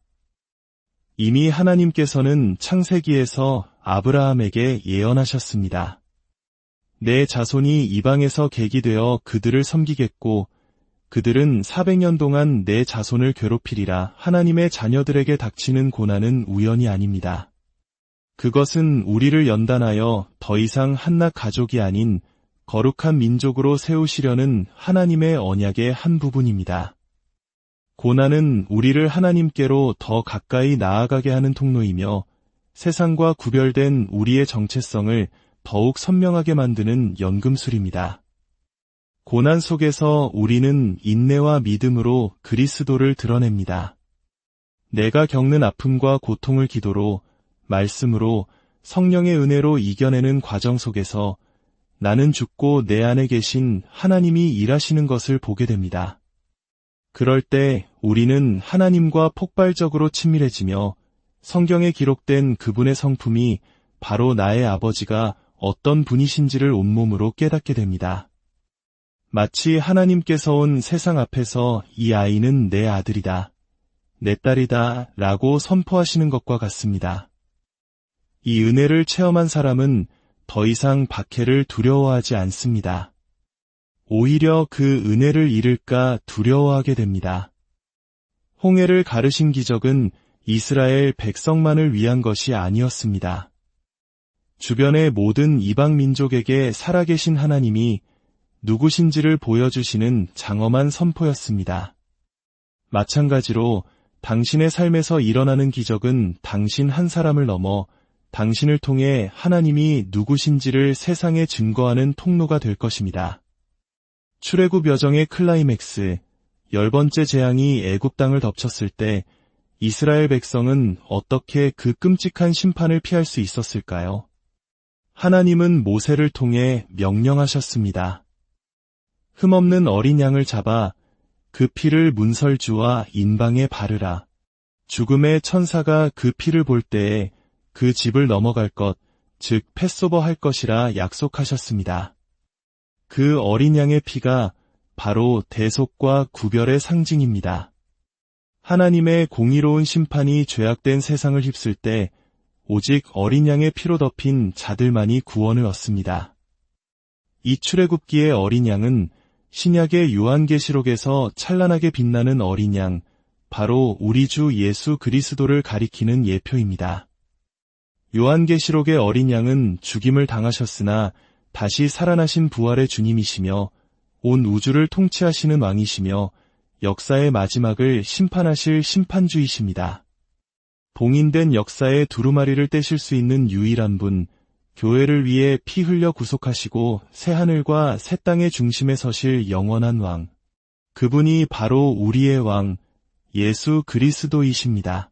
이미 하나님께서는 창세기에서 아브라함에게 예언하셨습니다. 내 자손이 이방에서 객이 되어 그들을 섬기겠고 그들은 400년 동안 내 자손을 괴롭히리라. 하나님의 자녀들에게 닥치는 고난은 우연이 아닙니다. 그것은 우리를 연단하여 더 이상 한낱 가족이 아닌 거룩한 민족으로 세우시려는 하나님의 언약의 한 부분입니다. 고난은 우리를 하나님께로 더 가까이 나아가게 하는 통로이며 세상과 구별된 우리의 정체성을 더욱 선명하게 만드는 연금술입니다. 고난 속에서 우리는 인내와 믿음으로 그리스도를 드러냅니다. 내가 겪는 아픔과 고통을 기도로, 말씀으로, 성령의 은혜로 이겨내는 과정 속에서 나는 죽고 내 안에 계신 하나님이 일하시는 것을 보게 됩니다. 그럴 때 우리는 하나님과 폭발적으로 친밀해지며 성경에 기록된 그분의 성품이 바로 나의 아버지가 어떤 분이신지를 온몸으로 깨닫게 됩니다. 마치 하나님께서 온 세상 앞에서 이 아이는 내 아들이다, 내 딸이다 라고 선포하시는 것과 같습니다. 이 은혜를 체험한 사람은 더 이상 박해를 두려워하지 않습니다. 오히려 그 은혜를 잃을까 두려워하게 됩니다. 홍해를 가르신 기적은 이스라엘 백성만을 위한 것이 아니었습니다. 주변의 모든 이방 민족에게 살아계신 하나님이 누구신지를 보여주시는 장엄한 선포였습니다. 마찬가지로 당신의 삶에서 일어나는 기적은 당신 한 사람을 넘어 당신을 통해 하나님이 누구신지를 세상에 증거하는 통로가 될 것입니다. 출애굽 여정의 클라이맥스, 10번째 재앙이 애굽 땅을 덮쳤을 때 이스라엘 백성은 어떻게 그 끔찍한 심판을 피할 수 있었을까요? 하나님은 모세를 통해 명령하셨습니다. 흠없는 어린 양을 잡아 그 피를 문설주와 인방에 바르라. 죽음의 천사가 그 피를 볼 때에 그 집을 넘어갈 것, 즉 패소버 할 것이라 약속하셨습니다. 그 어린 양의 피가 바로 대속과 구별의 상징입니다. 하나님의 공의로운 심판이 죄악된 세상을 휩쓸 때 오직 어린 양의 피로 덮인 자들만이 구원을 얻습니다. 이 출애굽기의 어린 양은 신약의 요한계시록에서 찬란하게 빛나는 어린 양, 바로 우리 주 예수 그리스도를 가리키는 예표입니다. 요한계시록의 어린 양은 죽임을 당하셨으나 다시 살아나신 부활의 주님이시며 온 우주를 통치하시는 왕이시며 역사의 마지막을 심판하실 심판주이십니다. 봉인된 역사의 두루마리를 떼실 수 있는 유일한 분, 교회를 위해 피 흘려 구속하시고 새하늘과 새 땅의 중심에 서실 영원한 왕. 그분이 바로 우리의 왕, 예수 그리스도이십니다.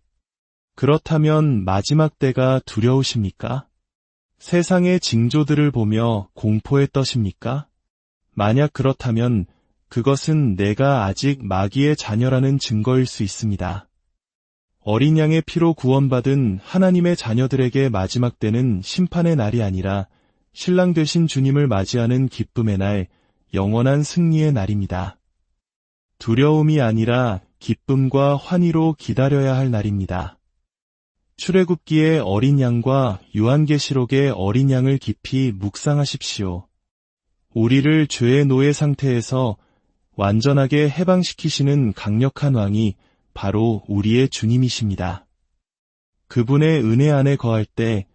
그렇다면 마지막 때가 두려우십니까? 세상의 징조들을 보며 공포에 떠십니까? 만약 그렇다면 그것은 내가 아직 마귀의 자녀라는 증거일 수 있습니다. 어린 양의 피로 구원받은 하나님의 자녀들에게 마지막 때는 심판의 날이 아니라 신랑 되신 주님을 맞이하는 기쁨의 날, 영원한 승리의 날입니다. 두려움이 아니라 기쁨과 환희로 기다려야 할 날입니다. 출애굽기의 어린 양과 요한계시록의 어린 양을 깊이 묵상하십시오. 우리를 죄의 노예 상태에서 완전하게 해방시키시는 강력한 왕이 바로 우리의 주님이십니다. 그분의 은혜 안에 거할 때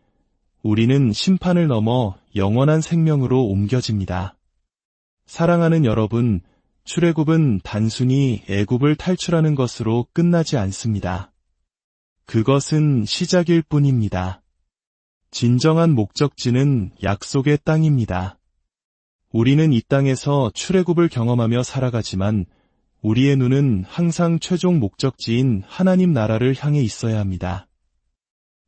우리는 심판을 넘어 영원한 생명으로 옮겨집니다. 사랑하는 여러분, 출애굽은 단순히 애굽을 탈출하는 것으로 끝나지 않습니다. 그것은 시작일 뿐입니다. 진정한 목적지는 약속의 땅입니다. 우리는 이 땅에서 출애굽을 경험하며 살아가지만 우리의 눈은 항상 최종 목적지인 하나님 나라를 향해 있어야 합니다.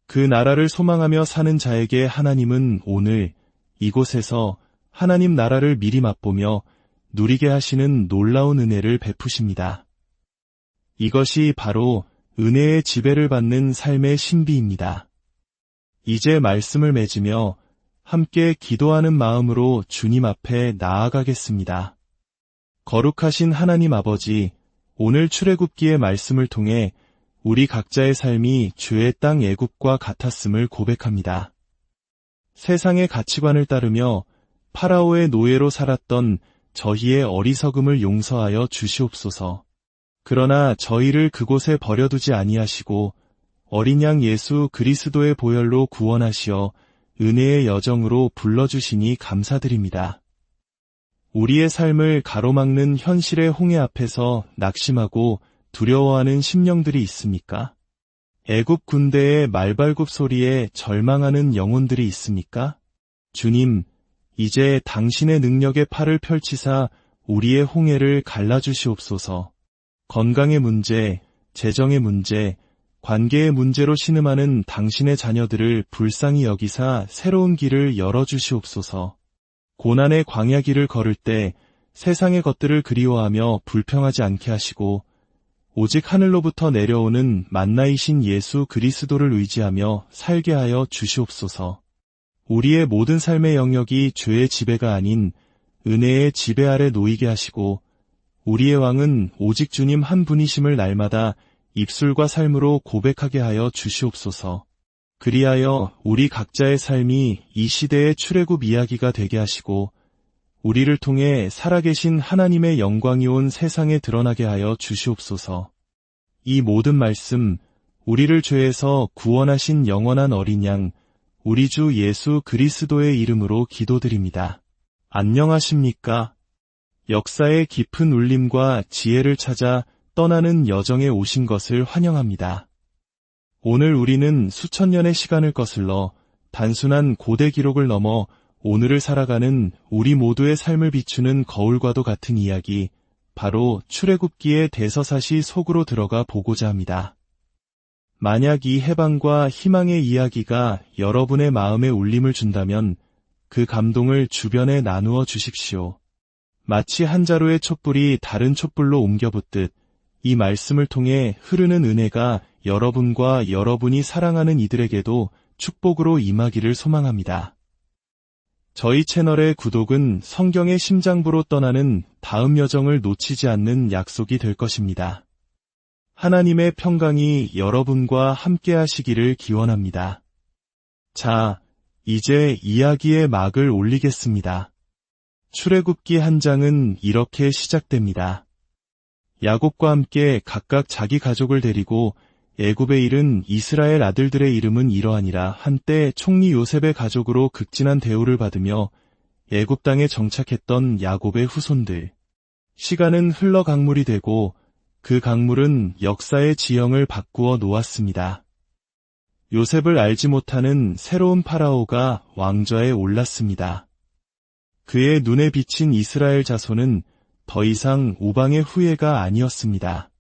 그 나라를 소망하며 사는 자에게 하나님은 오늘 이곳에서 하나님 나라를 미리 맛보며 누리게 하시는 놀라운 은혜를 베푸십니다. 이것이 바로 은혜의 지배를 받는 삶의 신비입니다. 이제 말씀을 맺으며 함께 기도하는 마음으로 주님 앞에 나아가겠습니다. 거룩하신 하나님 아버지, 오늘 출애굽기의 말씀을 통해 우리 각자의 삶이 죄의 땅 애굽과 같았음을 고백합니다. 세상의 가치관을 따르며 파라오의 노예로 살았던 저희의 어리석음을 용서하여 주시옵소서. 그러나 저희를 그곳에 버려두지 아니하시고 어린 양 예수 그리스도의 보혈로 구원하시어 은혜의 여정으로 불러주시니 감사드립니다. 우리의 삶을 가로막는 현실의 홍해 앞에서 낙심하고 두려워하는 심령들이 있습니까? 애굽 군대의 말발굽 소리에 절망하는 영혼들이 있습니까? 주님, 이제 당신의 능력의 팔을 펼치사 우리의 홍해를 갈라주시옵소서. 건강의 문제, 재정의 문제, 관계의 문제로 신음하는 당신의 자녀들을 불쌍히 여기사 새로운 길을 열어주시옵소서. 고난의 광야 길을 걸을 때 세상의 것들을 그리워하며 불평하지 않게 하시고 오직 하늘로부터 내려오는 만나이신 예수 그리스도를 의지하며 살게 하여 주시옵소서. 우리의 모든 삶의 영역이 죄의 지배가 아닌 은혜의 지배 아래 놓이게 하시고 우리의 왕은 오직 주님 한 분이심을 날마다 입술과 삶으로 고백하게 하여 주시옵소서. 그리하여 우리 각자의 삶이 이 시대의 출애굽 이야기가 되게 하시고 우리를 통해 살아계신 하나님의 영광이 온 세상에 드러나게 하여 주시옵소서. 이 모든 말씀, 우리를 죄에서 구원하신 영원한 어린 양, 우리 주 예수 그리스도의 이름으로 기도드립니다. 안녕하십니까? 역사의 깊은 울림과 지혜를 찾아 떠나는 여정에 오신 것을 환영합니다. 오늘 우리는 수천 년의 시간을 거슬러 단순한 고대 기록을 넘어 오늘을 살아가는 우리 모두의 삶을 비추는 거울과도 같은 이야기, 바로 출애굽기의 대서사시 속으로 들어가 보고자 합니다. 만약 이 해방과 희망의 이야기가 여러분의 마음에 울림을 준다면 그 감동을 주변에 나누어 주십시오. 마치 한 자루의 촛불이 다른 촛불로 옮겨붙듯 이 말씀을 통해 흐르는 은혜가 여러분과 여러분이 사랑하는 이들에게도 축복으로 임하기를 소망합니다. 저희 채널의 구독은 성경의 심장부로 떠나는 다음 여정을 놓치지 않는 약속이 될 것입니다. 하나님의 평강이 여러분과 함께 하시기를 기원합니다. 자, 이제 이야기의 막을 올리겠습니다. 출애굽기 한 장은 이렇게 시작됩니다. 야곱과 함께 각각 자기 가족을 데리고 애굽에 이른 이스라엘 아들들의 이름은 이러하니라. 한때 총리 요셉의 가족으로 극진한 대우를 받으며 애굽 땅에 정착했던 야곱의 후손들. 시간은 흘러 강물이 되고 그 강물은 역사의 지형을 바꾸어 놓았습니다. 요셉을 알지 못하는 새로운 파라오가 왕좌에 올랐습니다. 그의 눈에 비친 이스라엘 자손은 더 이상 우방의 후예가 아니었습니다.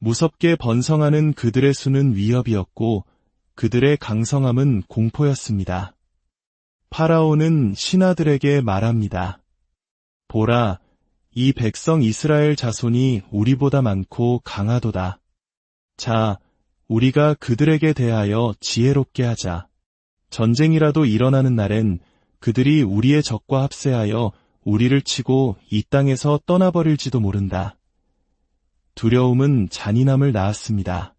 무섭게 번성하는 그들의 수는 위협이었고 그들의 강성함은 공포였습니다. 파라오는 신하들에게 말합니다. 보라, 이 백성 이스라엘 자손이 우리보다 많고 강하도다. 자, 우리가 그들에게 대하여 지혜롭게 하자. 전쟁이라도 일어나는 날엔 그들이 우리의 적과 합세하여 우리를 치고 이 땅에서 떠나버릴지도 모른다. 두려움은 잔인함을 낳았습니다.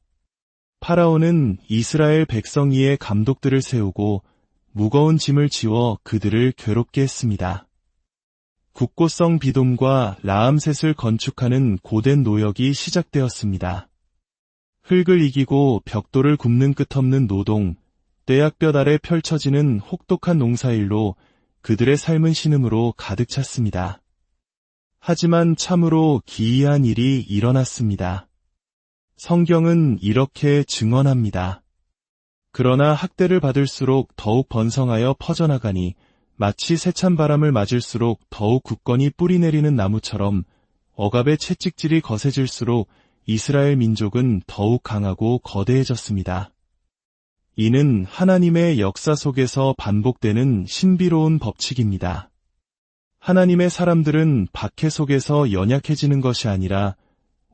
파라오는 이스라엘 백성 위에 감독들을 세우고 무거운 짐을 지워 그들을 괴롭게 했습니다. 국고성 비돔과 라암셋을 건축하는 고된 노역이 시작되었습니다. 흙을 이기고 벽돌을 굽는 끝없는 노동, 떼약볕 아래 펼쳐지는 혹독한 농사일로 그들의 삶은 신음으로 가득 찼습니다. 하지만 참으로 기이한 일이 일어났습니다. 성경은 이렇게 증언합니다. 그러나 학대를 받을수록 더욱 번성하여 퍼져나가니 마치 세찬 바람을 맞을수록 더욱 굳건히 뿌리내리는 나무처럼 억압의 채찍질이 거세질수록 이스라엘 민족은 더욱 강하고 거대해졌습니다. 이는 하나님의 역사 속에서 반복되는 신비로운 법칙입니다. 하나님의 사람들은 박해 속에서 연약해지는 것이 아니라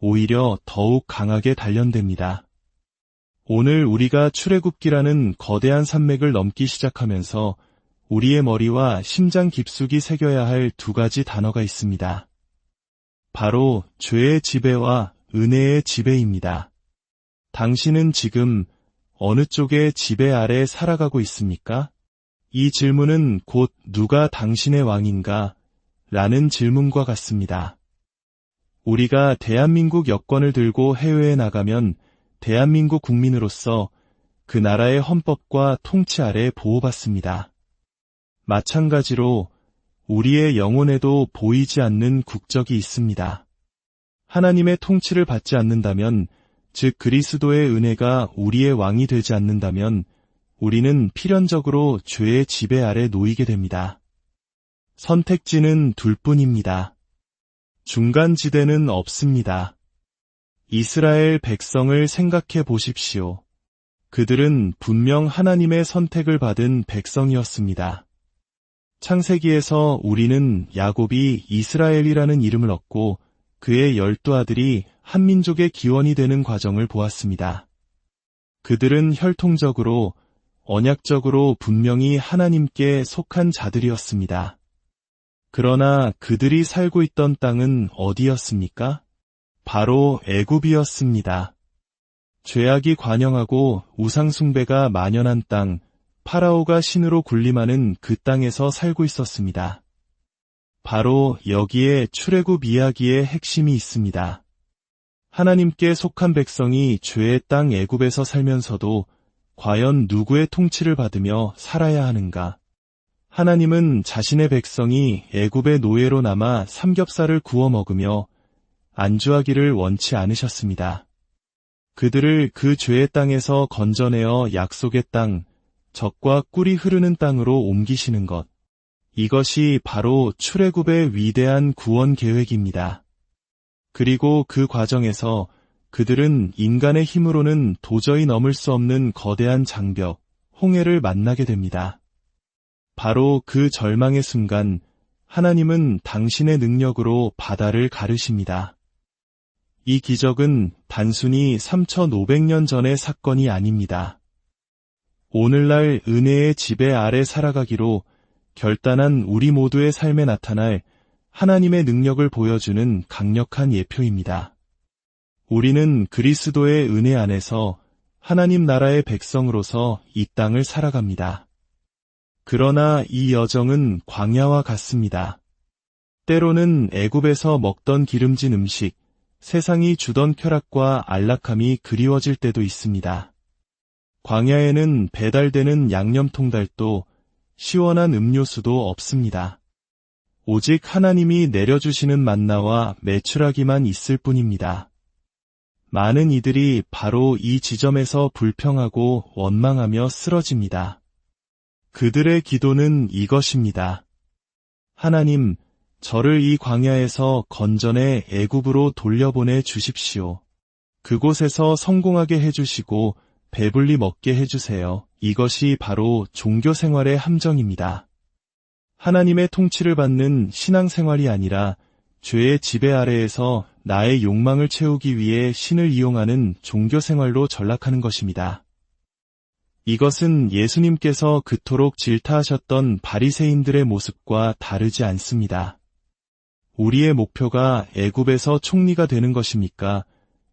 오히려 더욱 강하게 단련됩니다. 오늘 우리가 출애굽기라는 거대한 산맥을 넘기 시작하면서 우리의 머리와 심장 깊숙이 새겨야 할 두 가지 단어가 있습니다. 바로 죄의 지배와 은혜의 지배입니다. 당신은 지금 어느 쪽의 지배 아래 살아가고 있습니까? 이 질문은 곧 누가 당신의 왕인가? 라는 질문과 같습니다. 우리가 대한민국 여권을 들고 해외에 나가면 대한민국 국민으로서 그 나라의 헌법과 통치 아래 보호받습니다. 마찬가지로 우리의 영혼에도 보이지 않는 국적이 있습니다. 하나님의 통치를 받지 않는다면, 즉 그리스도의 은혜가 우리의 왕이 되지 않는다면 우리는 필연적으로 죄의 지배 아래 놓이게 됩니다. 선택지는 둘뿐입니다. 중간지대는 없습니다. 이스라엘 백성을 생각해 보십시오. 그들은 분명 하나님의 선택을 받은 백성이었습니다. 창세기에서 우리는 야곱이 이스라엘이라는 이름을 얻고 그의 12아들이 한 민족의 기원이 되는 과정을 보았습니다. 그들은 혈통적으로, 언약적으로 분명히 하나님께 속한 자들이었습니다. 그러나 그들이 살고 있던 땅은 어디였습니까? 바로 애굽이었습니다. 죄악이 관영하고 우상숭배가 만연한 땅, 파라오가 신으로 군림하는 그 땅에서 살고 있었습니다. 바로 여기에 출애굽 이야기의 핵심이 있습니다. 하나님께 속한 백성이 죄의 땅 애굽에서 살면서도 과연 누구의 통치를 받으며 살아야 하는가? 하나님은 자신의 백성이 애굽의 노예로 남아 삼겹살을 구워 먹으며 안주하기를 원치 않으셨습니다. 그들을 그 죄의 땅에서 건져내어 약속의 땅, 젖과 꿀이 흐르는 땅으로 옮기시는 것. 이것이 바로 출애굽의 위대한 구원 계획입니다. 그리고 그 과정에서 그들은 인간의 힘으로는 도저히 넘을 수 없는 거대한 장벽, 홍해를 만나게 됩니다. 바로 그 절망의 순간 하나님은 당신의 능력으로 바다를 가르십니다. 이 기적은 단순히 3,500년 전의 사건이 아닙니다. 오늘날 은혜의 지배 아래 살아가기로 결단한 우리 모두의 삶에 나타날 하나님의 능력을 보여주는 강력한 예표입니다. 우리는 그리스도의 은혜 안에서 하나님 나라의 백성으로서 이 땅을 살아갑니다. 그러나 이 여정은 광야와 같습니다. 때로는 애굽에서 먹던 기름진 음식, 세상이 주던 쾌락과 안락함이 그리워질 때도 있습니다. 광야에는 배달되는 양념통달도 시원한 음료수도 없습니다. 오직 하나님이 내려주시는 만나와 메추라기만 있을 뿐입니다. 많은 이들이 바로 이 지점에서 불평하고 원망하며 쓰러집니다. 그들의 기도는 이것입니다. 하나님, 저를 이 광야에서 건져내 애굽으로 돌려보내 주십시오. 그곳에서 성공하게 해주시고 배불리 먹게 해주세요. 이것이 바로 종교 생활의 함정입니다. 하나님의 통치를 받는 신앙생활이 아니라 죄의 지배 아래에서 나의 욕망을 채우기 위해 신을 이용하는 종교생활로 전락하는 것입니다. 이것은 예수님께서 그토록 질타하셨던 바리새인들의 모습과 다르지 않습니다. 우리의 목표가 애굽에서 총리가 되는 것입니까?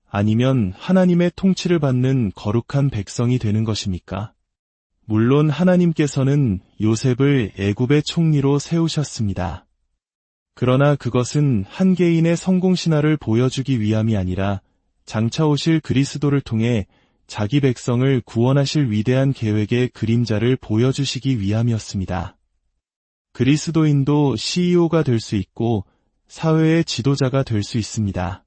아니면 하나님의 통치를 받는 거룩한 백성이 되는 것입니까? 물론 하나님께서는 요셉을 애굽의 총리로 세우셨습니다. 그러나 그것은 한 개인의 성공신화를 보여주기 위함이 아니라 장차 오실 그리스도를 통해 자기 백성을 구원하실 위대한 계획의 그림자를 보여주시기 위함이었습니다. 그리스도인도 CEO가 될 수 있고 사회의 지도자가 될 수 있습니다.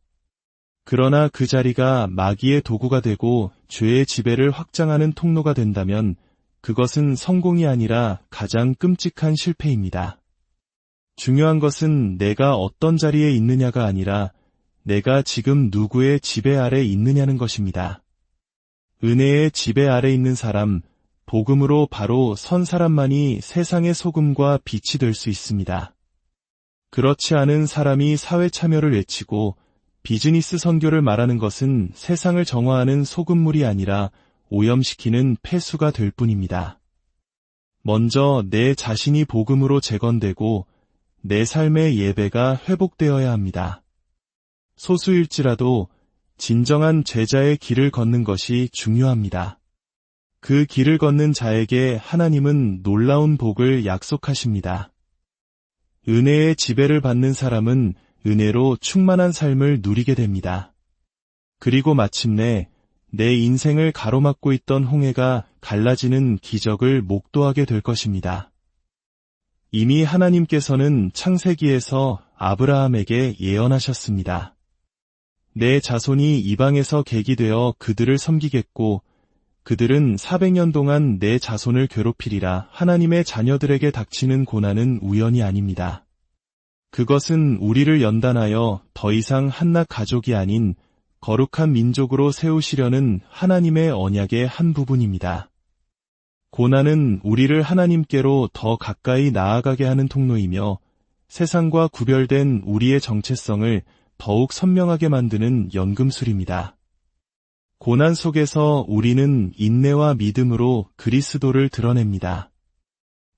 그러나 그 자리가 마귀의 도구가 되고 죄의 지배를 확장하는 통로가 된다면 그것은 성공이 아니라 가장 끔찍한 실패입니다. 중요한 것은 내가 어떤 자리에 있느냐가 아니라 내가 지금 누구의 지배 아래 있느냐는 것입니다. 은혜의 지배 아래 있는 사람, 복음으로 바로 선 사람만이 세상의 소금과 빛이 될 수 있습니다. 그렇지 않은 사람이 사회 참여를 외치고 비즈니스 선교를 말하는 것은 세상을 정화하는 소금물이 아니라 오염시키는 폐수가 될 뿐입니다. 먼저 내 자신이 복음으로 재건되고 내 삶의 예배가 회복되어야 합니다. 소수일지라도 진정한 제자의 길을 걷는 것이 중요합니다. 그 길을 걷는 자에게 하나님은 놀라운 복을 약속하십니다. 은혜의 지배를 받는 사람은 은혜로 충만한 삶을 누리게 됩니다. 그리고 마침내 내 인생을 가로막고 있던 홍해가 갈라지는 기적을 목도하게 될 것입니다. 이미 하나님께서는 창세기에서 아브라함에게 예언하셨습니다. 내 자손이 이방에서 객이 되어 그들을 섬기겠고 그들은 400년 동안 내 자손을 괴롭히리라. 하나님의 자녀들에게 닥치는 고난은 우연이 아닙니다. 그것은 우리를 연단하여 더 이상 한낱 가족이 아닌 거룩한 민족으로 세우시려는 하나님의 언약의 한 부분입니다. 고난은 우리를 하나님께로 더 가까이 나아가게 하는 통로이며 세상과 구별된 우리의 정체성을 더욱 선명하게 만드는 연금술입니다. 고난 속에서 우리는 인내와 믿음으로 그리스도를 드러냅니다.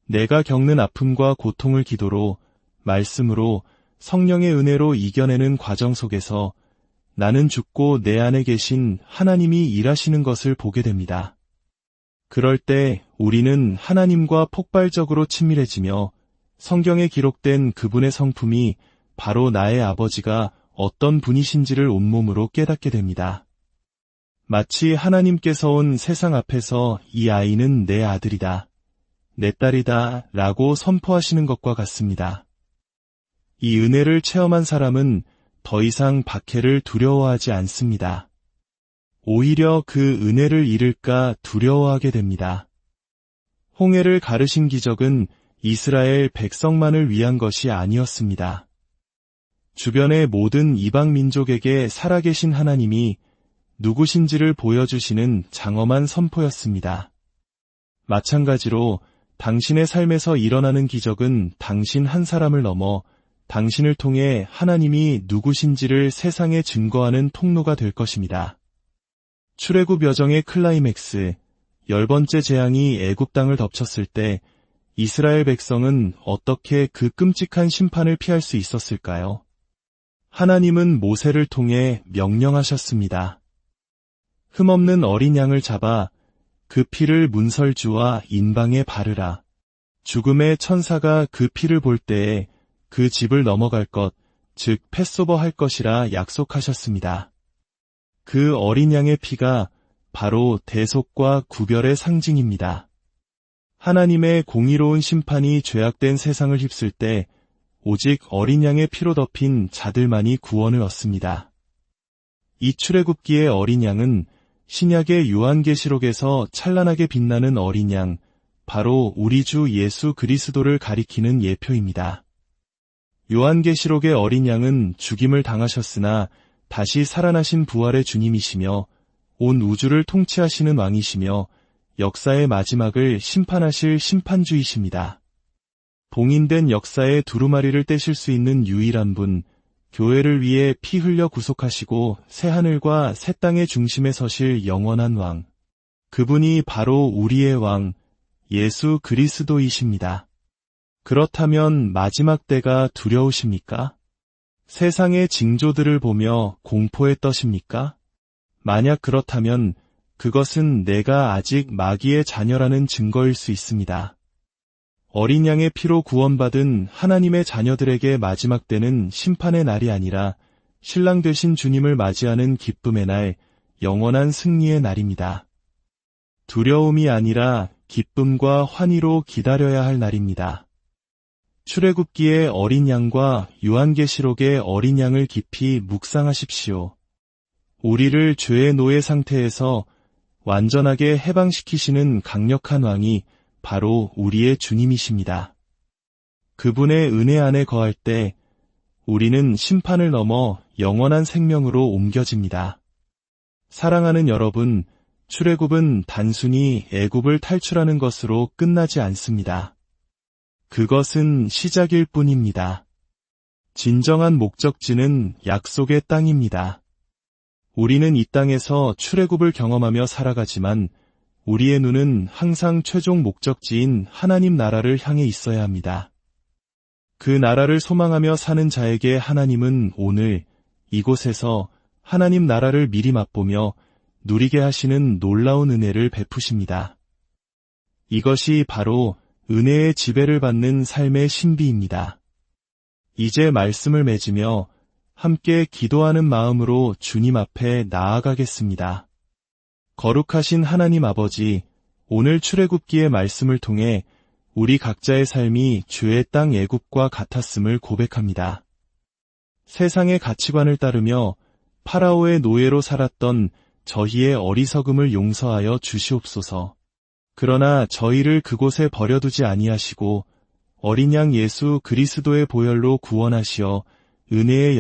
내가 겪는 아픔과 고통을 기도로, 말씀으로, 성령의 은혜로 이겨내는 과정 속에서 나는 죽고 내 안에 계신 하나님이 일하시는 것을 보게 됩니다. 그럴 때 우리는 하나님과 폭발적으로 친밀해지며 성경에 기록된 그분의 성품이 바로 나의 아버지가 어떤 분이신지를 온몸으로 깨닫게 됩니다. 마치 하나님께서 온 세상 앞에서 이 아이는 내 아들이다, 내 딸이다 라고 선포하시는 것과 같습니다. 이 은혜를 체험한 사람은 더 이상 박해를 두려워하지 않습니다. 오히려 그 은혜를 잃을까 두려워하게 됩니다. 홍해를 가르신 기적은 이스라엘 백성만을 위한 것이 아니었습니다. 주변의 모든 이방 민족에게 살아계신 하나님이 누구신지를 보여주시는 장엄한 선포였습니다. 마찬가지로 당신의 삶에서 일어나는 기적은 당신 한 사람을 넘어 당신을 통해 하나님이 누구신지를 세상에 증거하는 통로가 될 것입니다. 출애굽 여정의 클라이맥스, 10번째 재앙이 애굽 땅을 덮쳤을 때 이스라엘 백성은 어떻게 그 끔찍한 심판을 피할 수 있었을까요? 하나님은 모세를 통해 명령하셨습니다. 흠없는 어린 양을 잡아 그 피를 문설주와 인방에 바르라. 죽음의 천사가 그 피를 볼 때에 그 집을 넘어갈 것, 즉 패소버 할 것이라 약속하셨습니다. 그 어린 양의 피가 바로 대속과 구별의 상징입니다. 하나님의 공의로운 심판이 죄악된 세상을 휩쓸 때 오직 어린 양의 피로 덮인 자들만이 구원을 얻습니다. 이 출애굽기의 어린 양은 신약의 요한계시록에서 찬란하게 빛나는 어린 양, 바로 우리 주 예수 그리스도를 가리키는 예표입니다. 요한계시록의 어린 양은 죽임을 당하셨으나 다시 살아나신 부활의 주님이시며 온 우주를 통치하시는 왕이시며 역사의 마지막을 심판하실 심판주이십니다. 봉인된 역사의 두루마리를 떼실 수 있는 유일한 분, 교회를 위해 피 흘려 구속하시고 새하늘과 새 땅의 중심에 서실 영원한 왕. 그분이 바로 우리의 왕, 예수 그리스도이십니다. 그렇다면 마지막 때가 두려우십니까? 세상의 징조들을 보며 공포에 떠십니까? 만약 그렇다면 그것은 내가 아직 마귀의 자녀라는 증거일 수 있습니다. 어린 양의 피로 구원받은 하나님의 자녀들에게 마지막 때는 심판의 날이 아니라 신랑 되신 주님을 맞이하는 기쁨의 날, 영원한 승리의 날입니다. 두려움이 아니라 기쁨과 환희로 기다려야 할 날입니다. 출애굽기의 어린 양과 요한계시록의 어린 양을 깊이 묵상하십시오. 우리를 죄의 노예 상태에서 완전하게 해방시키시는 강력한 왕이 바로 우리의 주님이십니다. 그분의 은혜 안에 거할 때 우리는 심판을 넘어 영원한 생명으로 옮겨집니다. 사랑하는 여러분, 출애굽은 단순히 애굽을 탈출하는 것으로 끝나지 않습니다. 그것은 시작일 뿐입니다. 진정한 목적지는 약속의 땅입니다. 우리는 이 땅에서 출애굽을 경험하며 살아가지만 우리의 눈은 항상 최종 목적지인 하나님 나라를 향해 있어야 합니다. 그 나라를 소망하며 사는 자에게 하나님은 오늘 이곳에서 하나님 나라를 미리 맛보며 누리게 하시는 놀라운 은혜를 베푸십니다. 이것이 바로 은혜의 지배를 받는 삶의 신비입니다. 이제 말씀을 맺으며 함께 기도하는 마음으로 주님 앞에 나아가겠습니다. 거룩하신 하나님 아버지, 오늘 출애굽기의 말씀을 통해 우리 각자의 삶이 죄의 땅 애굽과 같았음을 고백합니다. 세상의 가치관을 따르며 파라오의 노예로 살았던 저희의 어리석음을 용서하여 주시옵소서. 그러나 저희를 그곳에 버려두지 아니하시고 어린 양 예수 그리스도의 보혈로 구원하시어 은혜의